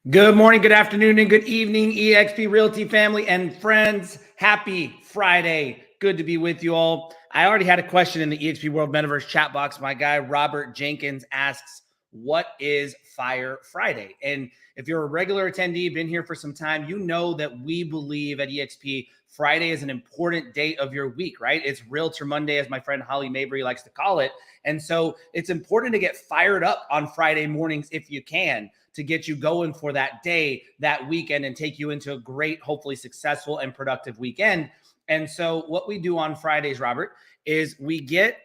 Good morning, good afternoon, and good evening, eXp Realty family and friends. Happy Friday. Good to be with you all. I already had a question in the eXp World Metaverse chat box. My guy, Robert Jenkins, asks, what is Fire Friday? And if you're a regular attendee, been here for some time, you know that we believe at eXp Friday is an important day of your week, right? It's Realtor Monday, as my friend Holly Mabry likes to call it. And so it's important to get fired up on Friday mornings if you can, to get you going for that day, that weekend, and take you into a great, hopefully successful and productive weekend. And so what we do on Fridays, Robert, is we get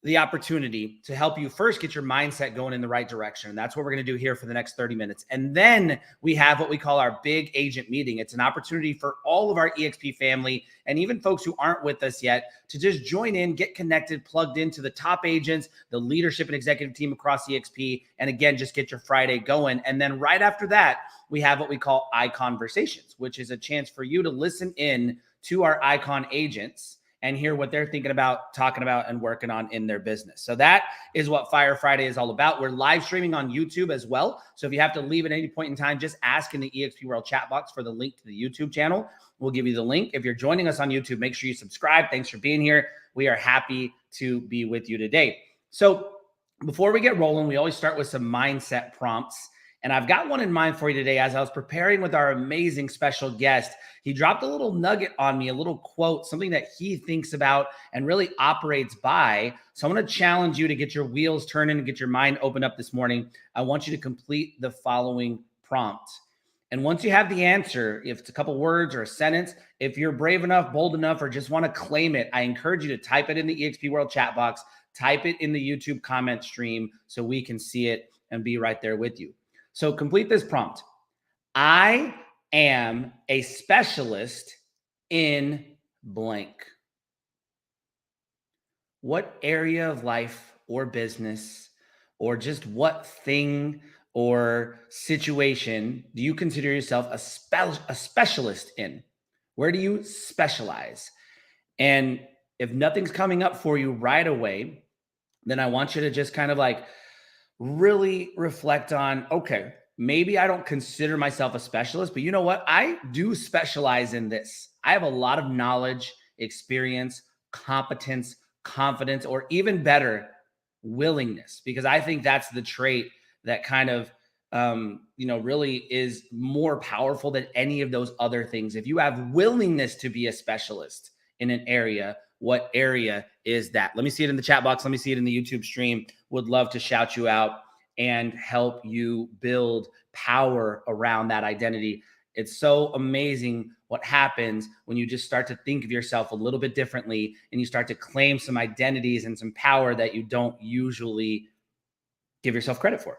the opportunity to help you first get your mindset going in the right direction. And that's what we're going to do here for the next 30 minutes. And then we have what we call our big agent meeting. It's an opportunity for all of our eXp family and even folks who aren't with us yet to just join in, get connected, plugged into the top agents, the leadership and executive team across eXp. And again, just get your Friday going. And then right after that, we have what we call ICONversations, which is a chance for you to listen in to our Icon agents and hear what they're thinking about, talking about, and working on in their business. So that is what Fire Friday is all about. We're live streaming on YouTube as well. So if you have to leave at any point in time, just ask in the eXp World chat box for the link to the YouTube channel. We'll give you the link. If you're joining us on YouTube, make sure you subscribe. Thanks for being here. We are happy to be with you today. So before we get rolling, we always start with some mindset prompts. And I've got one in mind for you today. As I was preparing with our amazing special guest, he dropped a little nugget on me, a little quote, something that he thinks about and really operates by. So I'm going to challenge you to get your wheels turning and get your mind opened up this morning. I want you to complete the following prompt. And once you have the answer, if it's a couple words or a sentence, if you're brave enough, bold enough, or just want to claim it, I encourage you to type it in the eXp World chat box, type it in the YouTube comment stream so we can see it and be right there with you. So complete this prompt. I am a specialist in blank. What area of life or business or just what thing or situation do you consider yourself a specialist in? Where do you specialize? And if nothing's coming up for you right away, then I want you to just kind of like really reflect on, okay, maybe I don't consider myself a specialist, but you know what? I do specialize in this. I have a lot of knowledge, experience, competence, confidence, or even better, willingness, because I think that's the trait that kind of, really is more powerful than any of those other things. If you have willingness to be a specialist in an area, what area is that? Let me see it in the chat box. Let me see it in the YouTube stream. Would love to shout you out and help you build power around that identity. It's so amazing what happens when you just start to think of yourself a little bit differently and you start to claim some identities and some power that you don't usually give yourself credit for.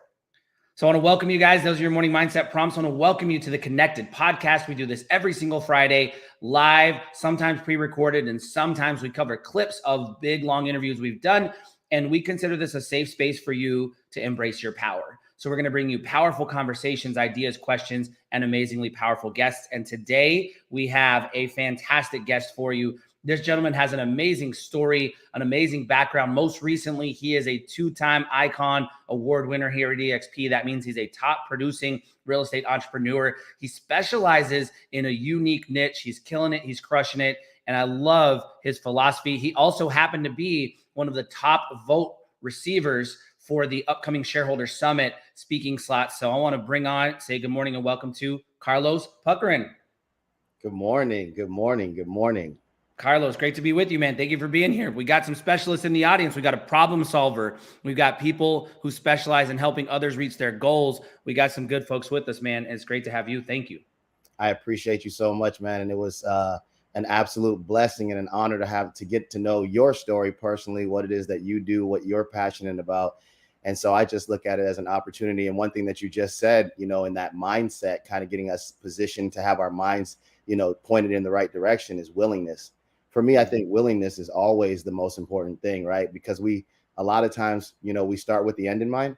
So I want to welcome you guys. Those are your morning mindset prompts. I want to welcome you to the Connected podcast. We do this every single Friday, live, sometimes pre-recorded, and sometimes we cover clips of big, long interviews we've done. And we consider this a safe space for you to embrace your power. So we're going to bring you powerful conversations, ideas, questions, and amazingly powerful guests. And today we have a fantastic guest for you. This gentleman has an amazing story, an amazing background. Most recently, he is a two-time Icon award winner here at eXp. That means he's a top producing real estate entrepreneur. He specializes in a unique niche. He's killing it. He's crushing it. And I love his philosophy. He also happened to be one of the top vote receivers for the upcoming shareholder summit speaking slot. So I want to bring on, say good morning and welcome to Carlos Puckerin. Good morning. Good morning. Good morning. Carlos, great to be with you, man. Thank you for being here. We got some specialists in the audience. We got a problem solver. We've got people who specialize in helping others reach their goals. We got some good folks with us, man. It's great to have you. Thank you. I appreciate you so much, man. And it was an absolute blessing and an honor to get to know your story personally, what it is that you do, what you're passionate about. And so I just look at it as an opportunity. And one thing that you just said, in that mindset, kind of getting us positioned to have our minds, pointed in the right direction, is willingness. For me, I think willingness is always the most important thing, right? Because a lot of times, we start with the end in mind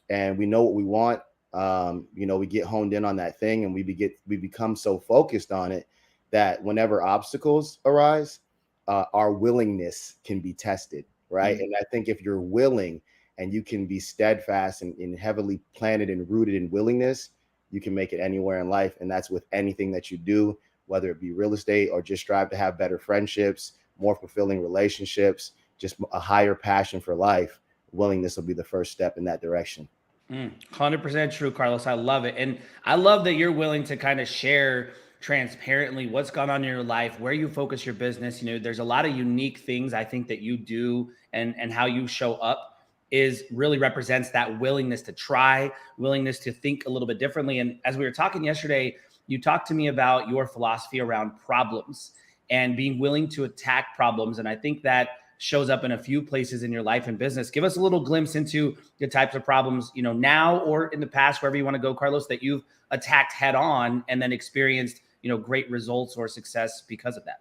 and we know what we want. We get honed in on that thing and we become so focused on it that whenever obstacles arise, our willingness can be tested, right? And I think if you're willing and you can be steadfast and heavily planted and rooted in willingness, you can make it anywhere in life. And that's with anything that you do, whether it be real estate or just strive to have better friendships, more fulfilling relationships, just a higher passion for life. Willingness will be the first step in that direction. 100% true, Carlos. I love it. And I love that you're willing to kind of share transparently what's gone on in your life, where you focus your business. There's a lot of unique things I think that you do, and how you show up is really represents that willingness to try, willingness to think a little bit differently. And as we were talking yesterday, you talked to me about your philosophy around problems and being willing to attack problems. And I think that shows up in a few places in your life and business. Give us a little glimpse into the types of problems, now or in the past, wherever you want to go, Carlos, that you've attacked head on and then experienced, great results or success because of that.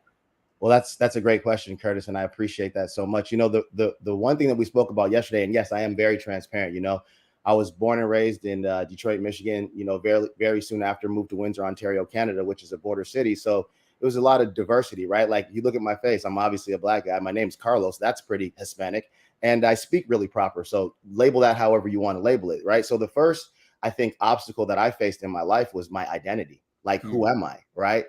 Well, that's a great question, Curtis, and I appreciate that so much. The one thing that we spoke about yesterday, and yes, I am very transparent. I was born and raised in Detroit, Michigan. Very very soon after moved to Windsor, Ontario, Canada, which is a border city. So it was a lot of diversity, right? Like, you look at my face, I'm obviously a Black guy. My name's Carlos. That's pretty Hispanic, and I speak really proper. So label that however you want to label it, right? So the first, I think, obstacle that I faced in my life was my identity. Like, who am I, right?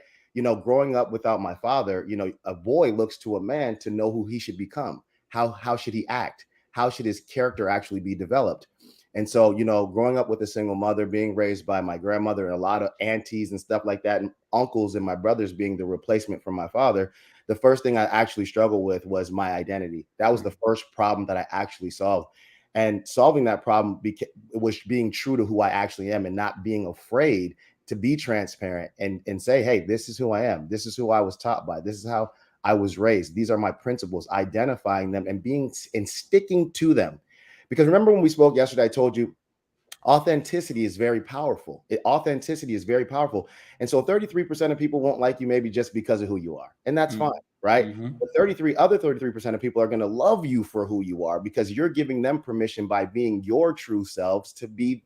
Growing up without my father, a boy looks to a man to know who he should become. How should he act? How should his character actually be developed? And so, growing up with a single mother, being raised by my grandmother and a lot of aunties and stuff like that, and uncles and my brothers being the replacement for my father, the first thing I actually struggled with was my identity. That was the first problem that I actually solved. And solving that problem was being true to who I actually am and not being afraid to be transparent and say, hey, this is who I am. This is who I was taught by. This is how I was raised. These are my principles, identifying them and sticking to them. Because remember when we spoke yesterday, I told you authenticity is very powerful. Authenticity is very powerful. And so 33% of people won't like you maybe just because of who you are. And that's fine, right? But 33% of people are going to love you for who you are because you're giving them permission by being your true selves to be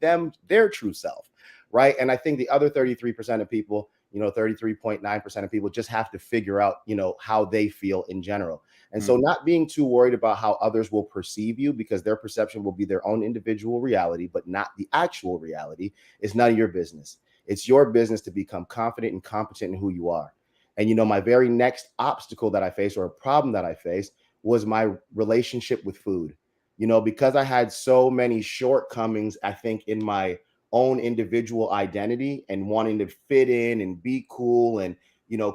their true self, right? And I think the other 33% of people, 33.9% of people just have to figure out, how they feel in general. And so not being too worried about how others will perceive you, because their perception will be their own individual reality, but not the actual reality, is none of your business. It's your business to become confident and competent in who you are. And, my very next obstacle that I faced, or a problem that I faced, was my relationship with food. Because I had so many shortcomings, I think, in my own individual identity and wanting to fit in and be cool and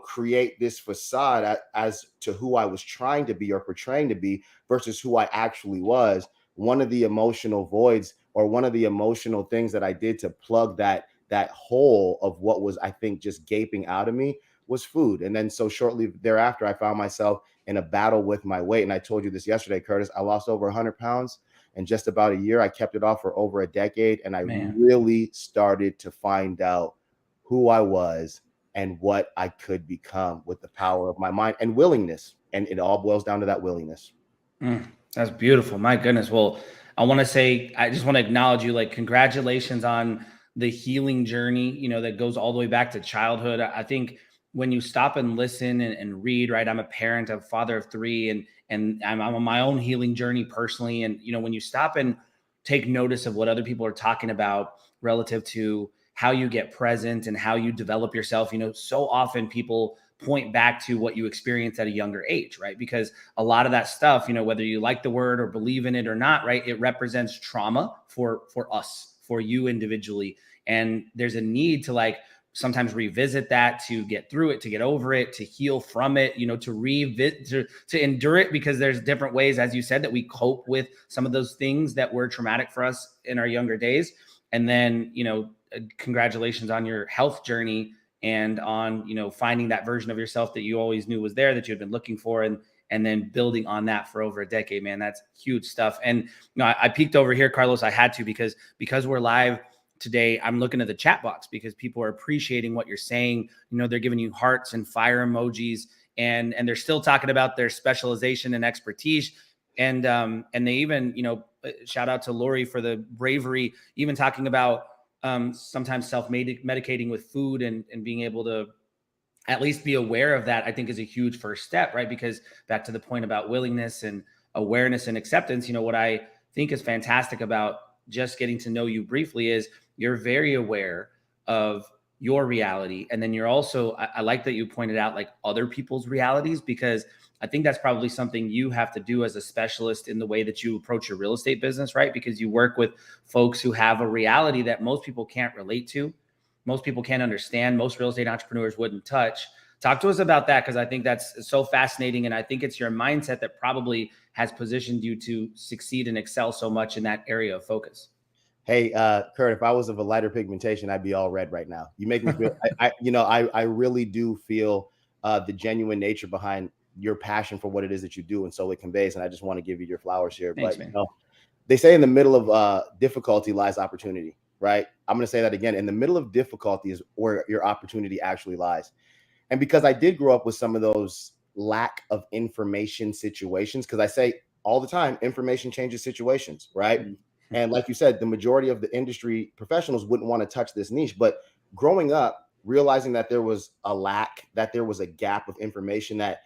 create this facade as to who I was trying to be or portraying to be versus who I actually was. One of the emotional voids, or one of the emotional things that I did to plug that hole of what was, I think, just gaping out of me, was food. And then so shortly thereafter, I found myself in a battle with my weight. And I told you this yesterday, Curtis, I lost over 100 pounds in just about a year. I kept it off for over a decade. And I really started to find out who I was and what I could become with the power of my mind and willingness. And it all boils down to that willingness. That's beautiful. My goodness. Well, I just want to acknowledge you, like, congratulations on the healing journey, that goes all the way back to childhood. I think when you stop and listen and read, right? I'm a parent, I'm a father of 3, and I'm on my own healing journey personally. And, when you stop and take notice of what other people are talking about relative to how you get present and how you develop yourself, so often people point back to what you experienced at a younger age, right? Because a lot of that stuff, whether you like the word or believe in it or not, right, it represents trauma for us, for you individually. And there's a need to sometimes revisit that, to get through it, to get over it, to heal from it, to endure it, because there's different ways, as you said, that we cope with some of those things that were traumatic for us in our younger days. And then, congratulations on your health journey and on, finding that version of yourself that you always knew was there, that you had been looking for, and then building on that for over a decade, man. That's huge stuff. And I peeked over here, Carlos. I had to, because we're live today. I'm looking at the chat box because people are appreciating what you're saying. They're giving you hearts and fire emojis, and they're still talking about their specialization and expertise. And they even, shout out to Lori for the bravery, even talking about sometimes self-medicating with food and being able to at least be aware of that, I think, is a huge first step, right? Because back to the point about willingness and awareness and acceptance, what I think is fantastic about just getting to know you briefly is you're very aware of your reality. And then you're also, I like that you pointed out like other people's realities, because I think that's probably something you have to do as a specialist in the way that you approach your real estate business, right? Because you work with folks who have a reality that most people can't relate to, most people can't understand, most real estate entrepreneurs wouldn't touch. Talk to us about that, because I think that's so fascinating. And I think it's your mindset that probably has positioned you to succeed and excel so much in that area of focus. Hey, Kurt, if I was of a lighter pigmentation, I'd be all red right now. You make me feel, I really do feel the genuine nature behind your passion for what it is that you do. And so it conveys, and I just want to give you your flowers here. Thanks, But, man. they say in the middle of difficulty lies opportunity, right? I'm going to say that again. In the middle of difficulty is where your opportunity actually lies. And because I did grow up with some of those lack of information situations, because I say all the time, information changes situations, right? Mm-hmm. And like you said, the majority of the industry professionals wouldn't want to touch this niche. But growing up, realizing that there was a lack, that there was a gap of information, that,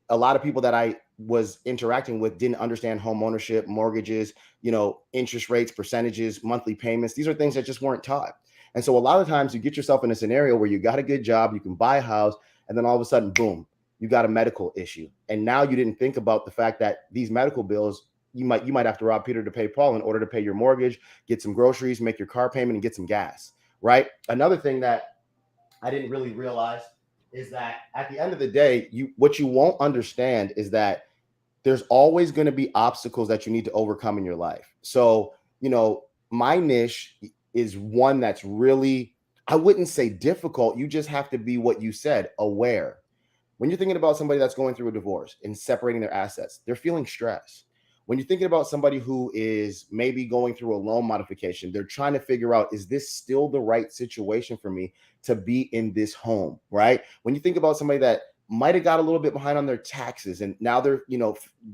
a lot of people that I was interacting with didn't understand home ownership, mortgages, interest rates, percentages, monthly payments. These are things that just weren't taught. And so a lot of times you get yourself in a scenario where you got a good job, you can buy a house, and then all of a sudden, boom, you got a medical issue. And now you didn't think about the fact that these medical bills, you might have to rob Peter to pay Paul in order to pay your mortgage, get some groceries, make your car payment, and get some gas, right? Another thing that I didn't really realize is that at the end of the day, what you won't understand is that there's always going to be obstacles that you need to overcome in your life. So, my niche is one that's really, I wouldn't say difficult. You just have to be, what you said, aware. When you're thinking about somebody that's going through a divorce and separating their assets, they're feeling stress. When you're thinking about somebody who is maybe going through a loan modification, they're trying to figure out, is this still the right situation for me to be in this home, right? When you think about somebody that might have got a little bit behind on their taxes and now they're,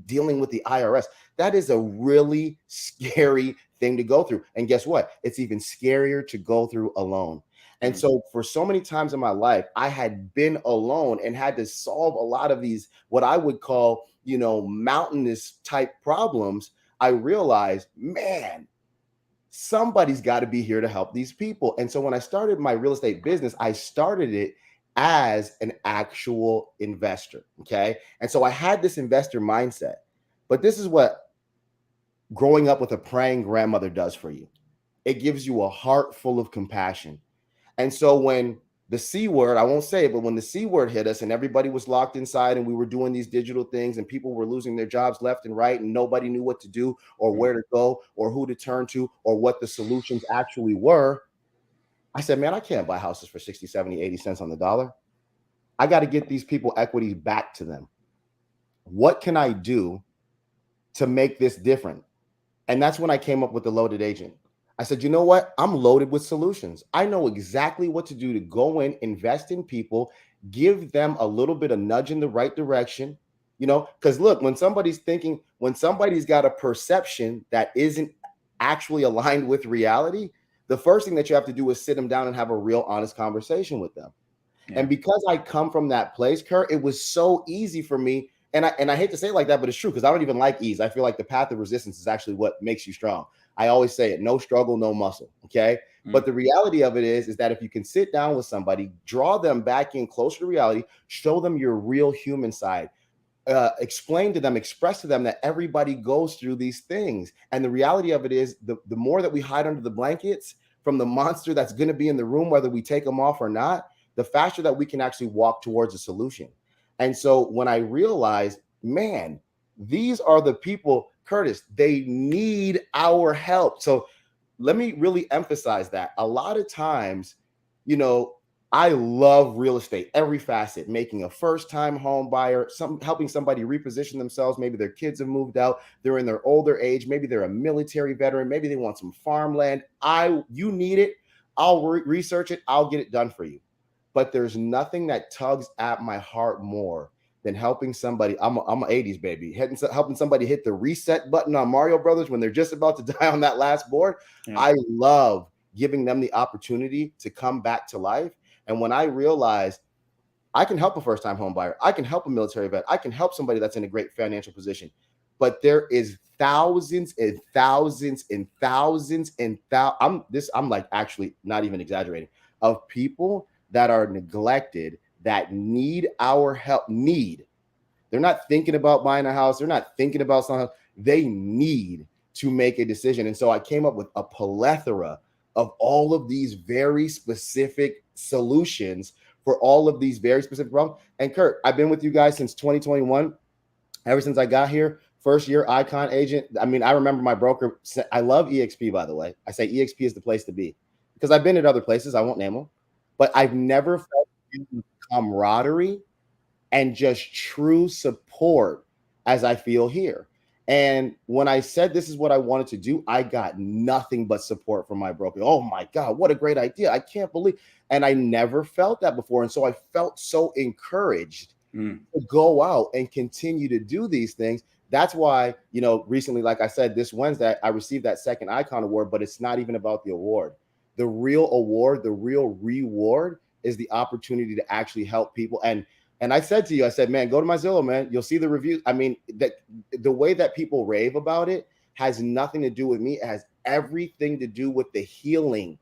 dealing with the IRS, that is a really scary thing to go through. And guess what? It's even scarier to go through alone. And so for so many times in my life, I had been alone and had to solve a lot of these, what I would call, mountainous type problems. I realized, man, somebody's got to be here to help these people. And so when I started my real estate business, I started it as an actual investor. Okay. And so I had this investor mindset, but this is what growing up with a praying grandmother does for you. It gives you a heart full of compassion. And so when the C word, I won't say it, but when the C word hit us and everybody was locked inside and we were doing these digital things and people were losing their jobs left and right and nobody knew what to do or where to go or who to turn to or what the solutions actually were, I said, man, I can't buy houses for 60, 70, 80 cents on the dollar. I got to get these people equity back to them. What can I do to make this different? And that's when I came up with the loaded agent. I said, you know what? I'm loaded with solutions. I know exactly what to do to go in, invest in people, give them a little bit of nudge in the right direction, because look, when somebody's got a perception that isn't actually aligned with reality, the first thing that you have to do is sit them down and have a real honest conversation with them. Yeah. And because I come from that place, Kurt, it was so easy for me. And I hate to say it like that, but it's true, because I don't even like ease. I feel like the path of resistance is actually what makes you strong. I always say it, no struggle, no muscle. Okay. Mm-hmm. But the reality of it is that if you can sit down with somebody, draw them back in closer to reality, show them your real human side, explain to them, express to them that everybody goes through these things. And the reality of it is the more that we hide under the blankets from the monster that's going to be in the room, whether we take them off or not, the faster that we can actually walk towards a solution. And so when I realized, man, these are the people, Curtis, they need our help. So let me really emphasize that. A lot of times, I love real estate, every facet, making a first-time home buyer, helping somebody reposition themselves. Maybe their kids have moved out, they're in their older age, maybe they're a military veteran, maybe they want some farmland. You need it, I'll research it, I'll get it done for you. But there's nothing that tugs at my heart more than helping somebody. I'm an 80s baby, helping somebody hit the reset button on Mario Brothers when they're just about to die on that last board. Yeah. I love giving them the opportunity to come back to life. And when I realized I can help a first-time home buyer, I can help a military vet, I can help somebody that's in a great financial position, but there is thousands and thousands and thousands and I'm like actually not even exaggerating, of people that are neglected that need our help. They're not thinking about buying a house, they're not thinking about something, they need to make a decision. And so I came up with a plethora of all of these very specific solutions for all of these very specific problems. And Kurt, I've been with you guys since 2021. Ever since I got here, first year Icon agent. I mean, I remember my broker said, I love EXP, by the way. I say EXP is the place to be because I've been at other places. I won't name them, but I've never felt camaraderie and just true support as I feel here. And when I said this is what I wanted to do, I got nothing but support from my broker. Oh my God, what a great idea. I can't believe. And I never felt that before. And so I felt so encouraged to go out and continue to do these things. That's why, you know, recently, like I said, this Wednesday, I received that second Icon Award, but it's not even about the award. The real award, the real reward is the opportunity to actually help people. And I said to you, I said, man, go to my Zillow, man. You'll see the reviews. I mean, that the way that people rave about it has nothing to do with me. It has everything to do with the healing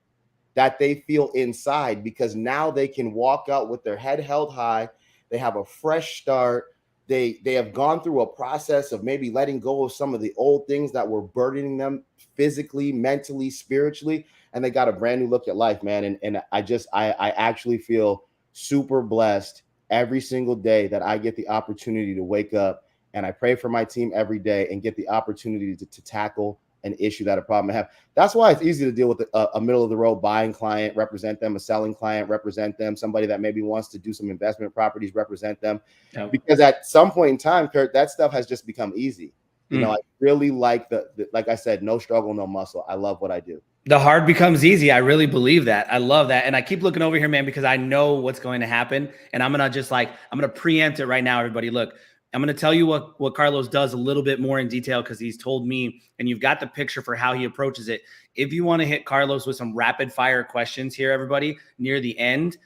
that they feel inside, because now they can walk out with their head held high. They have a fresh start. They have gone through a process of maybe letting go of some of the old things that were burdening them physically, mentally, spiritually, and they got a brand new look at life, man. And I actually feel super blessed every single day that I get the opportunity to wake up, and I pray for my team every day and get the opportunity to tackle an issue that a problem I have. That's why it's easy to deal with a middle of the road buying client, represent them, a selling client, represent them, somebody that maybe wants to do some investment properties, represent them. Yep. Because at some point in time, Kurt, that stuff has just become easy. You know, I really like like I said, no struggle, no muscle. I love what I do. The hard becomes easy. I really believe that. I love that. And I keep looking over here, man, because I know what's going to happen. And I'm going to preempt it right now, everybody. Look, I'm going to tell you what Carlos does a little bit more in detail because he's told me, and you've got the picture for how he approaches it. If you want to hit Carlos with some rapid fire questions here, everybody, near the end,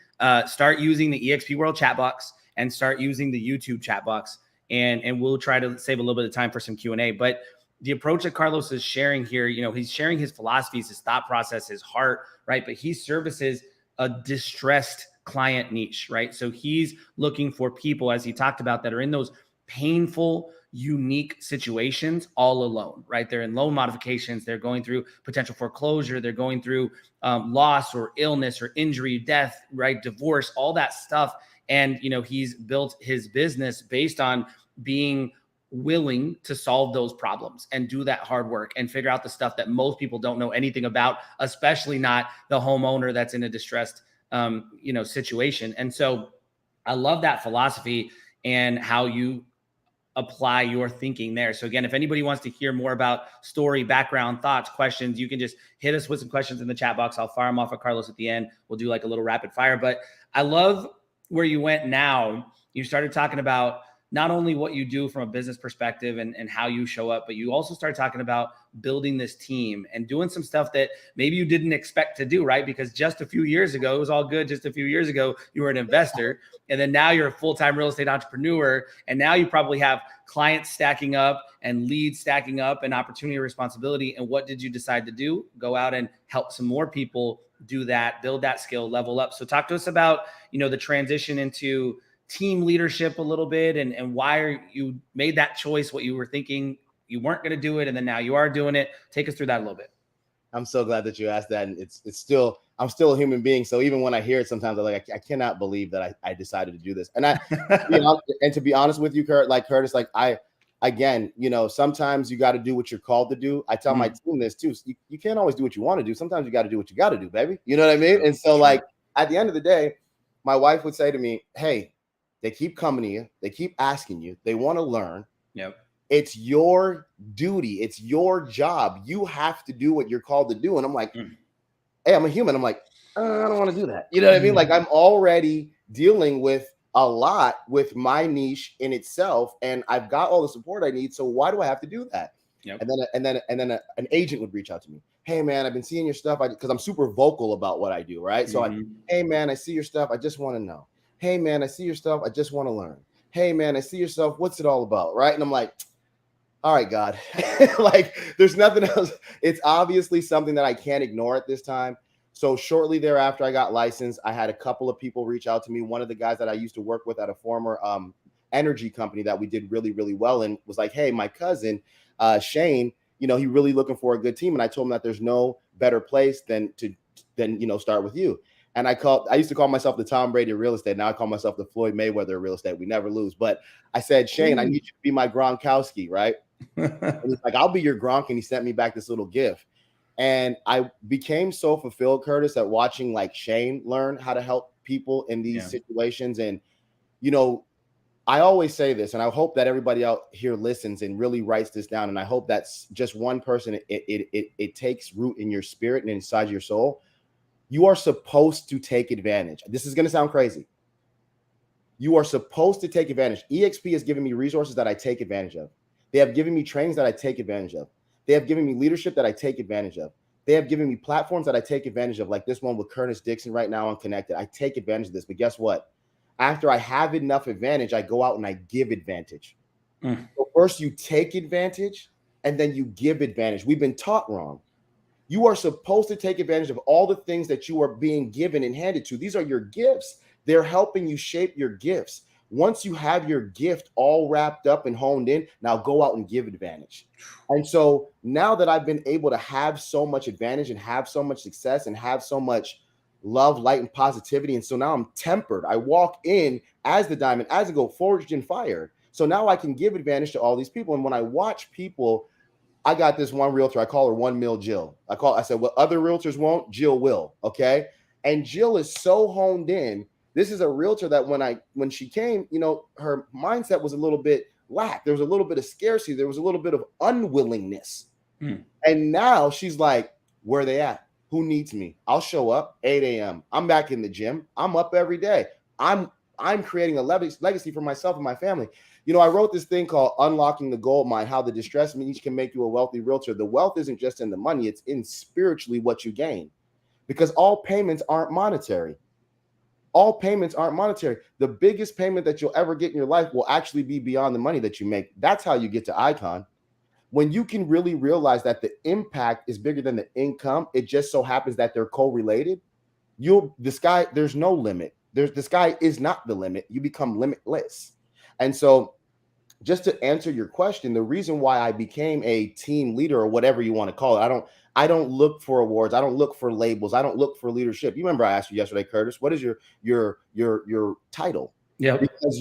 start using the eXp World chat box and start using the YouTube chat box. And we'll try to save a little bit of time for some Q&A. But the approach that Carlos is sharing here, you know, he's sharing his philosophies, his thought process, his heart, right? But he services a distressed client niche, right? So he's looking for people, as he talked about, that are in those painful, unique situations all alone, right? They're in loan modifications. They're going through potential foreclosure. They're going through loss or illness or injury, death, right? Divorce, all that stuff. And, you know, he's built his business based on being willing to solve those problems and do that hard work and figure out the stuff that most people don't know anything about, especially not the homeowner that's in a distressed, situation. And so I love that philosophy and how you apply your thinking there. So again, if anybody wants to hear more about story, background, thoughts, questions, you can just hit us with some questions in the chat box. I'll fire them off at Carlos at the end. We'll do like a little rapid fire, but I love where you went now. You started talking about not only what you do from a business perspective and how you show up, but you also start talking about building this team and doing some stuff that maybe you didn't expect to do, right? Because just a few years ago, it was all good. Just a few years ago, you were an investor, and then now you're a full-time real estate entrepreneur. And now you probably have clients stacking up and leads stacking up and opportunity and responsibility. And what did you decide to do? Go out and help some more people do that, build that skill, level up. So talk to us about, the transition into team leadership a little bit and why you made that choice, what you were thinking you weren't going to do it, and then now you are doing it. Take us through that a little bit. I'm so glad that you asked that. And I'm still a human being. So even when I hear it, sometimes I'm like, I cannot believe that I decided to do this. And and to be honest with you, Kurt, like Curtis, like sometimes you got to do what you're called to do. I tell my team this too. You can't always do what you want to do. Sometimes you got to do what you got to do, baby. You know what I mean? And so like at the end of the day, my wife would say to me, hey, they keep coming to you. They keep asking you. They want to learn. Yep. It's your duty. It's your job. You have to do what you're called to do. And I'm like, hey, I'm a human. I'm like, I don't want to do that. You know what I mean? Like I'm already dealing with a lot with my niche in itself, and I've got all the support I need. So why do I have to do that? Yep. And then an agent would reach out to me. Hey man, I've been seeing your stuff because I'm super vocal about what I do. Right. So hey man, I see your stuff. I just want to know. Hey man, I see your stuff. I just want to learn. Hey man, I see your stuff. What's it all about? Right. And I'm like, all right, God, like there's nothing else. It's obviously something that I can't ignore at this time. So shortly thereafter, I got licensed. I had a couple of people reach out to me. One of the guys that I used to work with at a former energy company that we did really, really well in was like, hey, my cousin, Shane, he really looking for a good team. And I told him that there's no better place than start with you. And I used to call myself the Tom Brady of real estate. Now I call myself the Floyd Mayweather of real estate. We never lose. But I said, Shane, I need you to be my Gronkowski, right? And he's like, I'll be your Gronk. And he sent me back this little gift. And I became so fulfilled, Curtis, at watching like Shane learn how to help people in these situations. And, I always say this, and I hope that everybody out here listens and really writes this down. And I hope that's just one person. It takes root in your spirit and inside your soul. You are supposed to take advantage. This is going to sound crazy. You are supposed to take advantage. EXP has given me resources that I take advantage of. They have given me trainings that I take advantage of. They have given me leadership that I take advantage of. They have given me platforms that I take advantage of, like this one with Curtis Dixon right now on Connected. I take advantage of this. But guess what? After I have enough advantage, I go out and I give advantage. So first you take advantage and then you give advantage. We've been taught wrong. You are supposed to take advantage of all the things that you are being given and handed to. These are your gifts. They're helping you shape your gifts. Once you have your gift all wrapped up and honed in, now go out and give advantage. And so now that I've been able to have so much advantage and have so much success and have so much love, light, and positivity, and so now I'm tempered. I walk in as the diamond, as a gold, forged in fire. So now I can give advantage to all these people. And when I watch people, I got this one realtor. I call her 1 Mil Jill. I said, what other realtors won't, Jill will. Okay. And Jill is so honed in. This is a realtor that when she came, her mindset was a little bit lack. There was a little bit of scarcity. There was a little bit of unwillingness. And now she's like, where are they at? Who needs me? I'll show up 8 a.m. I'm back in the gym. I'm up every day. I'm creating a legacy for myself and my family. I wrote this thing called Unlocking the Gold Mine, how the distress each can make you a wealthy realtor. The wealth isn't just in the money. It's in spiritually what you gain, because all payments aren't monetary. All payments aren't monetary. The biggest payment that you'll ever get in your life will actually be beyond the money that you make. That's how you get to Icon. When you can really realize that the impact is bigger than the income, it just so happens that they're correlated. There's no limit. The sky is not the limit. You become limitless. And so just to answer your question, the reason why I became a team leader, or whatever you want to call it, I don't look for awards. I don't look for labels. I don't look for leadership. You remember I asked you yesterday, Curtis, what is your title? Yeah. Because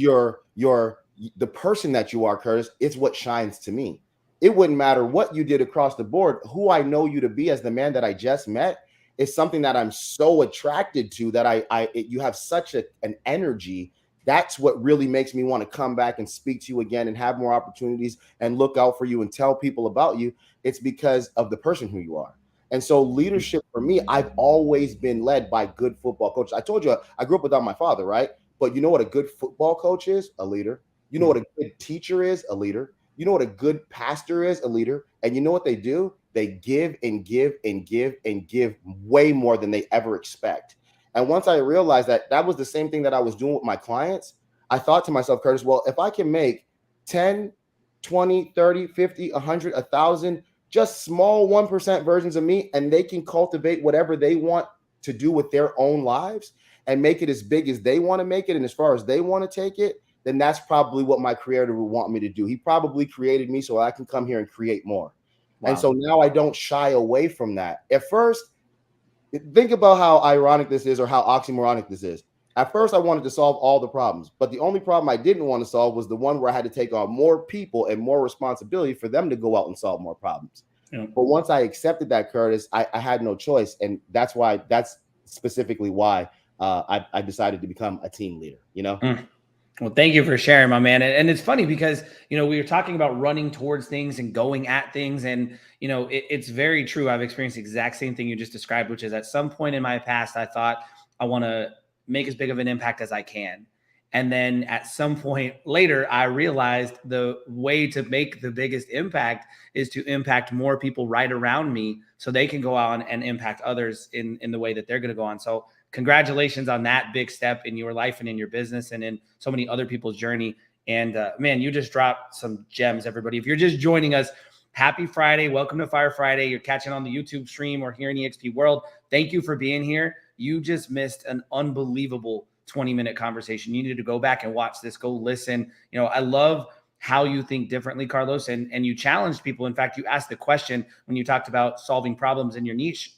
the person that you are, Curtis, it's what shines to me. It wouldn't matter what you did across the board. Who I know you to be as the man that I just met is something that I'm so attracted to, that you have such an energy. That's what really makes me want to come back and speak to you again and have more opportunities and look out for you and tell people about you. It's because of the person who you are. And so leadership for me, I've always been led by good football coaches. I told you I grew up without my father, right? But you know what a good football coach is? A leader. You know what a good teacher is? A leader. You know what a good pastor is? A leader. And you know what they do? They give and give and give and give way more than they ever expect. And once I realized that was the same thing that I was doing with my clients, I thought to myself, Curtis, well, if I can make 10, 20, 30, 50, 100, 1,000, just small 1% versions of me, and they can cultivate whatever they want to do with their own lives and make it as big as they want to make it and as far as they want to take it, then that's probably what my creator would want me to do. He probably created me so I can come here and create more. Wow. And so now I don't shy away from that. At first, think about how ironic this is, or how oxymoronic this is. At first, I wanted to solve all the problems, but the only problem I didn't want to solve was the one where I had to take on more people and more responsibility for them to go out and solve more problems. Yeah. But once I accepted that, Curtis, I had no choice. And that's specifically why I decided to become a team leader, Well, thank you for sharing, my man. And it's funny because, we were talking about running towards things and going at things. And, it's very true. I've experienced the exact same thing you just described, which is at some point in my past, I thought I want to make as big of an impact as I can. And then at some point later, I realized the way to make the biggest impact is to impact more people right around me so they can go on and impact others in the way that they're going to go on. So congratulations on that big step in your life and in your business and in so many other people's journey. And man, you just dropped some gems, everybody. If you're just joining us, happy Friday. Welcome to Fire Friday. You're catching on the YouTube stream or here in EXP World. Thank you for being here. You just missed an unbelievable 20-minute conversation. You need to go back and watch this. Go listen. I love how you think differently, Carlos, and you challenged people. In fact, you asked the question when you talked about solving problems in your niche.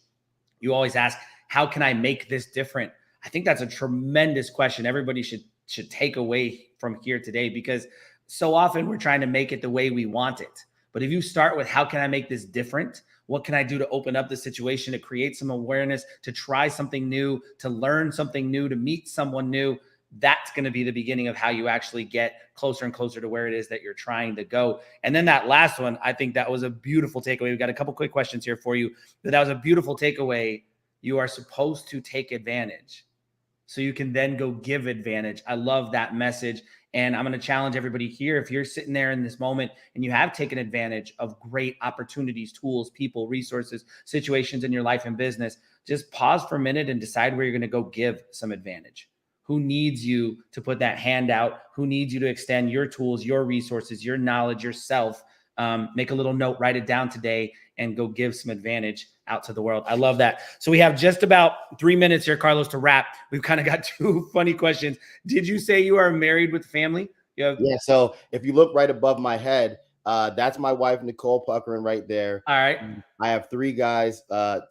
You always ask, how can I make this different? I think that's a tremendous question. Everybody should take away from here today, because so often we're trying to make it the way we want it. But if you start with, how can I make this different? What can I do to open up the situation, to create some awareness, to try something new, to learn something new, to meet someone new? That's going to be the beginning of how you actually get closer and closer to where it is that you're trying to go. And then that last one, I think that was a beautiful takeaway. We've got a couple quick questions here for you, but that was a beautiful takeaway. You are supposed to take advantage so you can then go give advantage. I love that message. And I'm going to challenge everybody here. If you're sitting there in this moment and you have taken advantage of great opportunities, tools, people, resources, situations in your life and business, just pause for a minute and decide where you're going to go give some advantage. Who needs you to put that hand out? Who needs you to extend your tools, your resources, your knowledge, yourself? Make a little note, write it down today, and go give some advantage out to the world. I love that. So we have just about 3 minutes here, Carlos, to wrap. We've kind of got two funny questions. Did you say you are married with family? Yeah. So if you look right above my head, that's my wife, Nicole Puckerin, right there. All right. I have 3 guys. God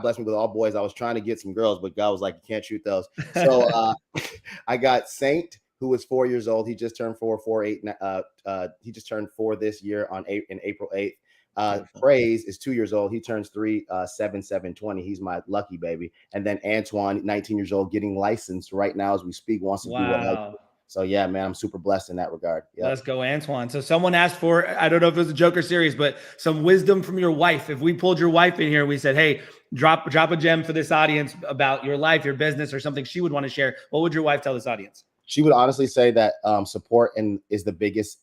bless me with all boys. I was trying to get some girls, but God was like, you can't shoot those. So I got Saint, who is 4 years old. He just turned 4. He just turned 4 this year in April 8th. Praise is 2 years old. He turns 3, 7/7/20. He's my lucky baby. And then Antoine, 19 years old, getting licensed right now as we speak, wants to do what I do. So yeah, man, I'm super blessed in that regard. Yep. Let's go, Antoine. So someone asked for, I don't know if it was a joke or serious, but some wisdom from your wife. If we pulled your wife in here, we said, hey, drop a gem for this audience about your life, your business, or something she would want to share, what would your wife tell this audience? She would honestly say that support is the biggest,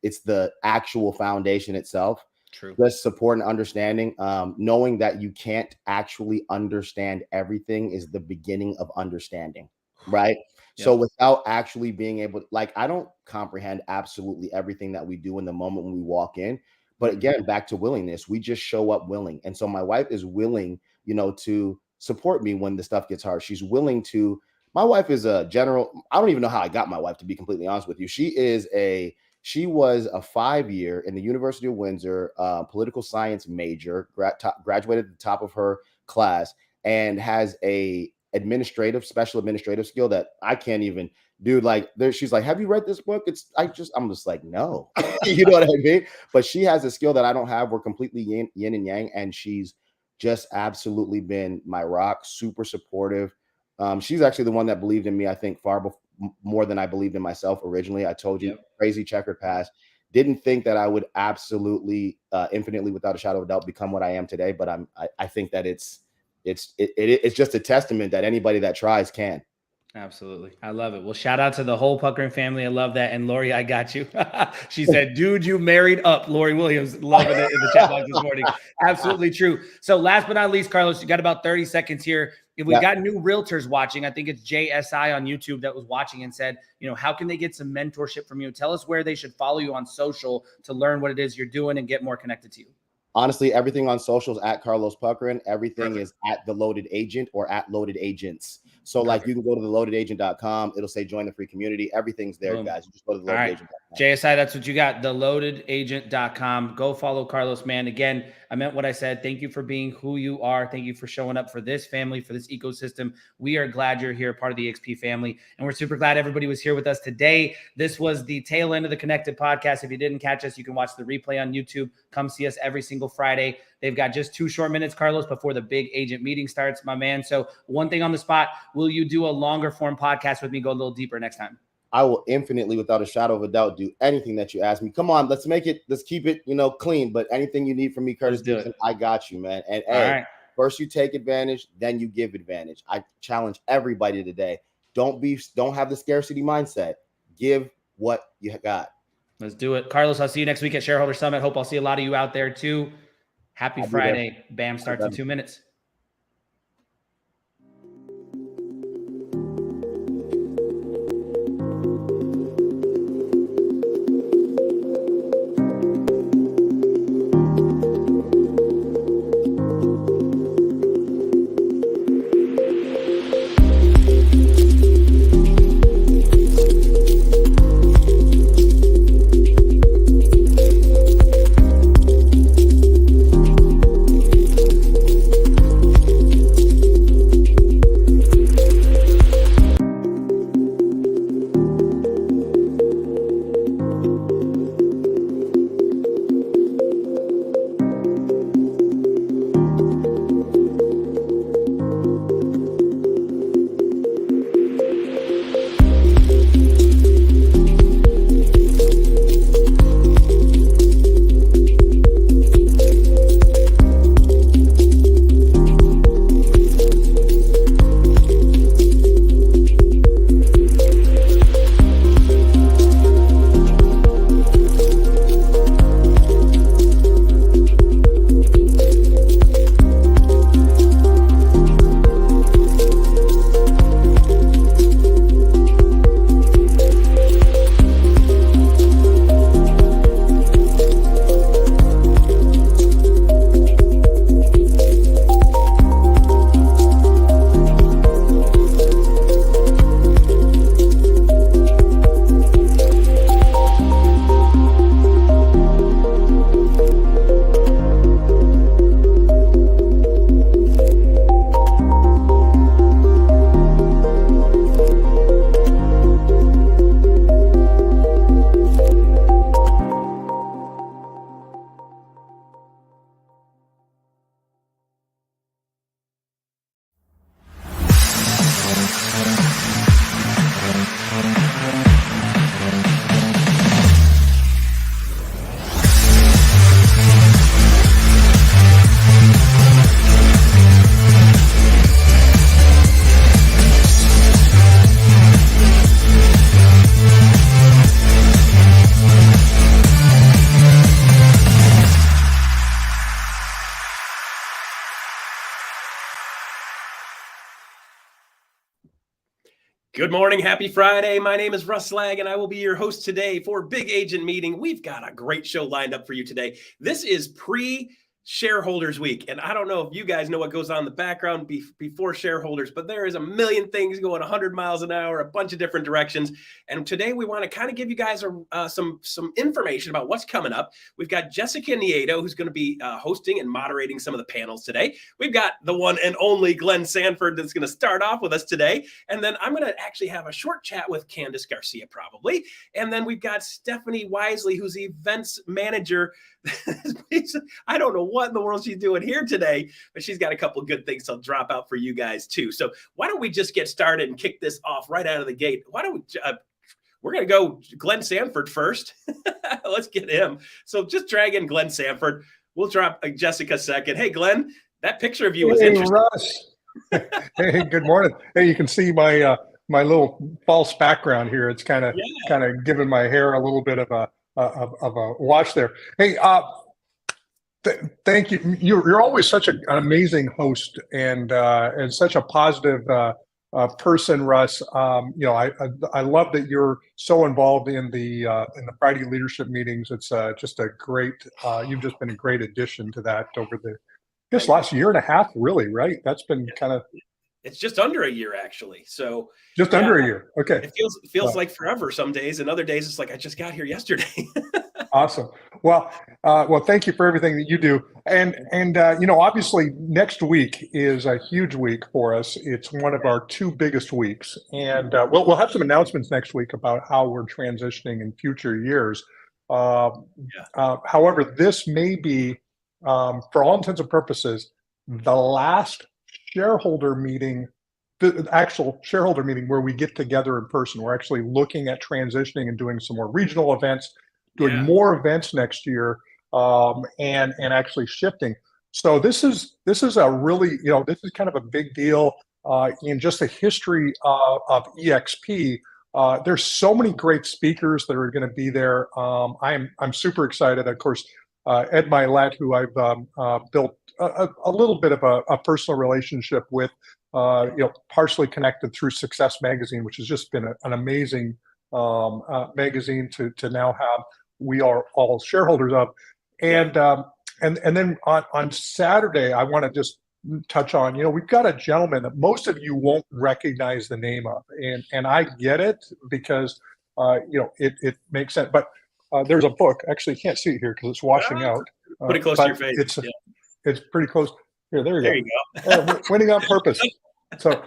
it's the actual foundation itself. True. Just support and understanding. Knowing that you can't actually understand everything is the beginning of understanding, right? Yep. So without actually being able, I don't comprehend absolutely everything that we do in the moment when we walk in. But again, back to willingness, we just show up willing. And so my wife is willing, to support me when the stuff gets hard. She's willing to. My wife is a general. I don't even know how I got my wife, to be completely honest with you. She was a 5-year in the University of Windsor political science major, graduated at the top of her class, and has a special administrative skill that I can't even do. She's like, have you read this book? I'm just like, no, you know what I mean? But she has a skill that I don't have. We're completely yin and yang. And she's just absolutely been my rock, super supportive. She's actually the one that believed in me, I think, more than I believed in myself originally. I told you, yep. Crazy checkered past. Didn't think that I would absolutely, infinitely, without a shadow of a doubt, become what I am today. But I think that it's just a testament that anybody that tries can. Absolutely. I love it. Well, shout out to the whole Puckerin family. I love that. And Lori, I got you. She said, dude, you married up. Lori Williams, loving it in the chat box this morning. Absolutely true. So last but not least, Carlos, you got about 30 seconds here. If we got new realtors watching, I think it's JSI on YouTube that was watching and said, how can they get some mentorship from you? Tell us where they should follow you on social to learn what it is you're doing and get more connected to you. Honestly, everything on socials at Carlos Puckerin. Everything is at The Loaded Agent or at Loaded Agents. So you can go to theloadedagent.com. It'll say join the free community. Everything's there, guys. You just go to theloadedagent.com. JSI, that's what you got. Theloadedagent.com. Go follow Carlos, man. Again, I meant what I said. Thank you for being who you are. Thank you for showing up for this family, for this ecosystem. We are glad you're here, part of the XP family. And we're super glad everybody was here with us today. This was the tail end of the Connected podcast. If you didn't catch us, you can watch the replay on YouTube. Come see us every single Friday. They've got just 2 short minutes, Carlos, before the big agent meeting starts, my man. So one thing on the spot, will you do a longer form podcast with me, go a little deeper next time? I will infinitely, without a shadow of a doubt, do anything that you ask me. Come on, let's keep it, clean. But anything you need from me, Curtis Gibson, I got you, man. And first you take advantage, then you give advantage. I challenge everybody today. Don't have the scarcity mindset. Give what you got. Let's do it. Carlos, I'll see you next week at Shareholder Summit. Hope I'll see a lot of you out there too. Happy Friday. BAM starts in 2 minutes. Good morning. Happy Friday. My name is Russ Laggan, and I will be your host today for Big Agent Meeting. We've got a great show lined up for you today. This is pre-shareholders week, and I don't know if you guys know what goes on in the background before shareholders, but there is a million things going 100 miles an hour, a bunch of different directions. And today we want to kind of give you guys some information about what's coming up. We've got Jessica Nieto, who's going to be hosting and moderating some of the panels today. We've got the one and only Glenn Sanford that's going to start off with us today. And then I'm going to actually have a short chat with Candace Garcia probably. And then we've got Stephanie Wisely, who's the events manager. I don't know what in the world she's doing here today, but she's got a couple of good things to drop out for you guys too. So why don't we just get started and kick this off right out of the gate? Why don't we, we're going to go Glenn Sanford first. Let's get him. So just drag in Glenn Sanford. We'll drop Jessica second. Hey, Glenn, that picture of you was interesting. Russ. Hey, good morning. Hey, you can see my my little false background here. It's kind of giving my hair a little bit of a wash there. Hey, thank you. You're always such an amazing host and such a positive person, Russ. I love that you're so involved in the Friday leadership meetings. It's just a great. You've just been a great addition to that over the last year and a half, really, right? That's been kind of. It's just under a year, actually. So just under a year. Okay. It feels like forever some days, and other days it's like I just got here yesterday. Awesome. Well, thank you for everything that you do. And obviously next week is a huge week for us. It's one of our two biggest weeks, and we'll have some announcements next week about how we're transitioning in future years. However, this may be, for all intents and purposes, the last shareholder meeting, the actual shareholder meeting where we get together in person. We're actually looking at transitioning and doing some more regional events, doing more events next year, and actually shifting. So this is a really, this is kind of a big deal in just the history of EXP. There's so many great speakers that are going to be there. I'm super excited. Of course, Ed Milet, who I've built a little bit of a personal relationship with, partially connected through Success Magazine, which has just been an amazing magazine to now have. We are all shareholders of, and then on Saturday, I want to just touch on. We've got a gentleman that most of you won't recognize the name of, and I get it because it makes sense. But there's a book. Actually, you can't see it here because it's washing out. Pretty close to your face. It's pretty close. Here, there you go. Winning on purpose. So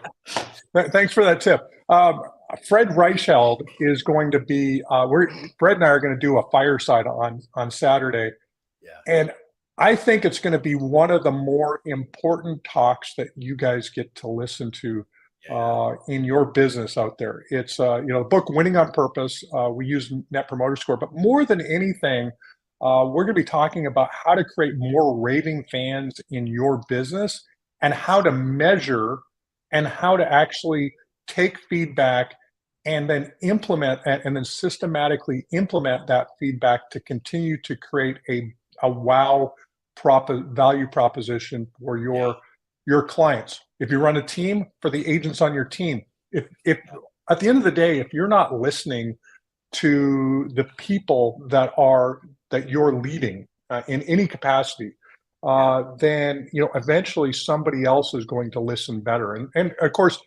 thanks for that tip. Fred Reichheld is going to be, Fred and I are going to do a fireside on Saturday. And I think it's going to be one of the more important talks that you guys get to listen to in your business out there. It's, the book Winning on Purpose. We use Net Promoter Score, but more than anything, we're going to be talking about how to create more raving fans in your business and how to measure and how to actually take feedback and then implement and then systematically implement that feedback to continue to create a wow value proposition for your clients. If you run a team, for the agents on your team, if at the end of the day, if you're not listening to the people that you're leading in any capacity, then eventually somebody else is going to listen better. And of course,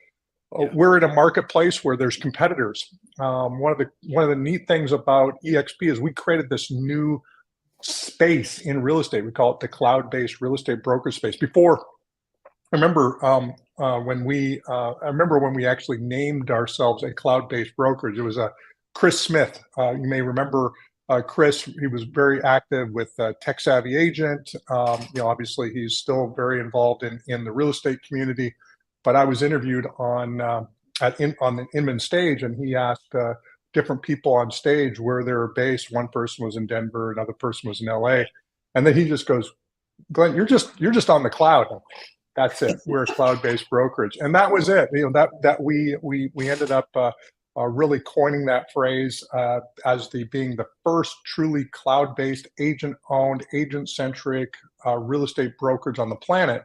we're in a marketplace where there's competitors. One of the neat things about EXP is we created this new space in real estate. We call it the cloud-based real estate broker space. Before, I remember when we actually named ourselves a cloud-based brokerage. It was Chris Smith. You may remember Chris. He was very active with Tech Savvy Agent. Obviously he's still very involved in the real estate community. But I was interviewed on the Inman stage, and he asked different people on stage where they were based. One person was in Denver, another person was in LA, and then he just goes, "Glenn, you're just on the cloud." That's it. We're a cloud-based brokerage, and that was it. That we ended up really coining that phrase as being the first truly cloud-based, agent-owned, agent-centric real estate brokerage on the planet.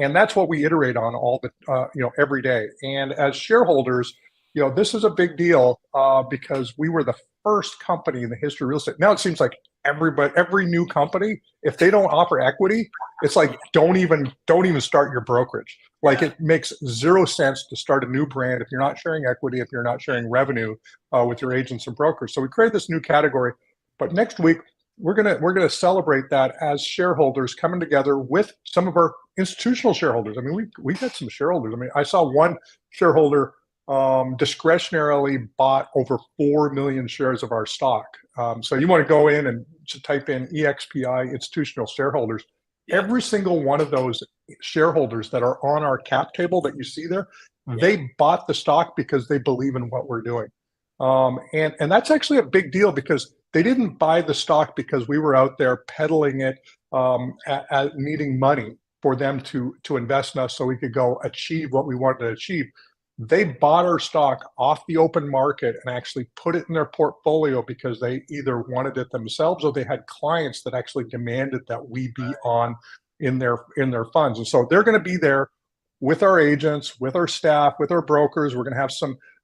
And that's what we iterate on every day. And as shareholders, this is a big deal because we were the first company in the history of real estate. Now it seems like every new company, if they don't offer equity, it's like don't even start your brokerage. Like it makes zero sense to start a new brand if you're not sharing equity, if you're not sharing revenue with your agents and brokers. So we created this new category. But next week we're gonna celebrate that as shareholders coming together with some of our institutional shareholders. I mean, we got some shareholders. I mean, I saw one shareholder discretionarily bought over 4 million shares of our stock. So you want to go in and type in EXPI institutional shareholders. Yeah. Every single one of those shareholders that are on our cap table that you see there, they bought the stock because they believe in what we're doing. And that's actually a big deal because they didn't buy the stock because we were out there peddling it at needing money for them to invest in us so we could go achieve what we wanted to achieve. They bought our stock off the open market and actually put it in their portfolio because they either wanted it themselves or they had clients that actually demanded that we be on in their funds. And so they're going to be there with our agents, with our staff, with our brokers. We're going to have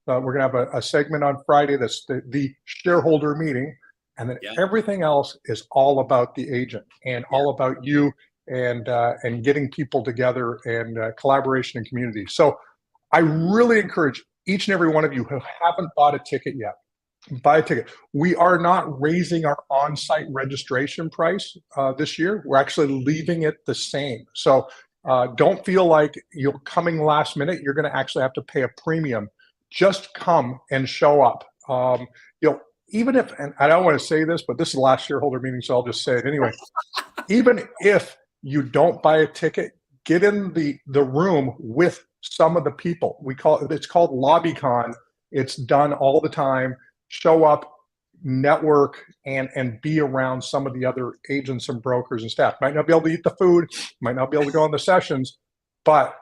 we're going to have a segment on Friday that's the shareholder meeting. And then everything else is all about the agent and all about you and getting people together and collaboration and community. So I really encourage each and every one of you who haven't bought a ticket yet, buy a ticket. We are not raising our on-site registration price this year. We're actually leaving it the same. So don't feel like you're coming last minute. You're going to actually have to pay a premium. Just come and show up. Even if, and I don't want to say this, but this is the last shareholder meeting, so I'll just say it anyway. Even if you don't buy a ticket, get in the room with some of the people. It's called LobbyCon. It's done all the time. Show up, network, and be around some of the other agents and brokers and staff. Might not be able to eat the food, might not be able to go on the sessions, but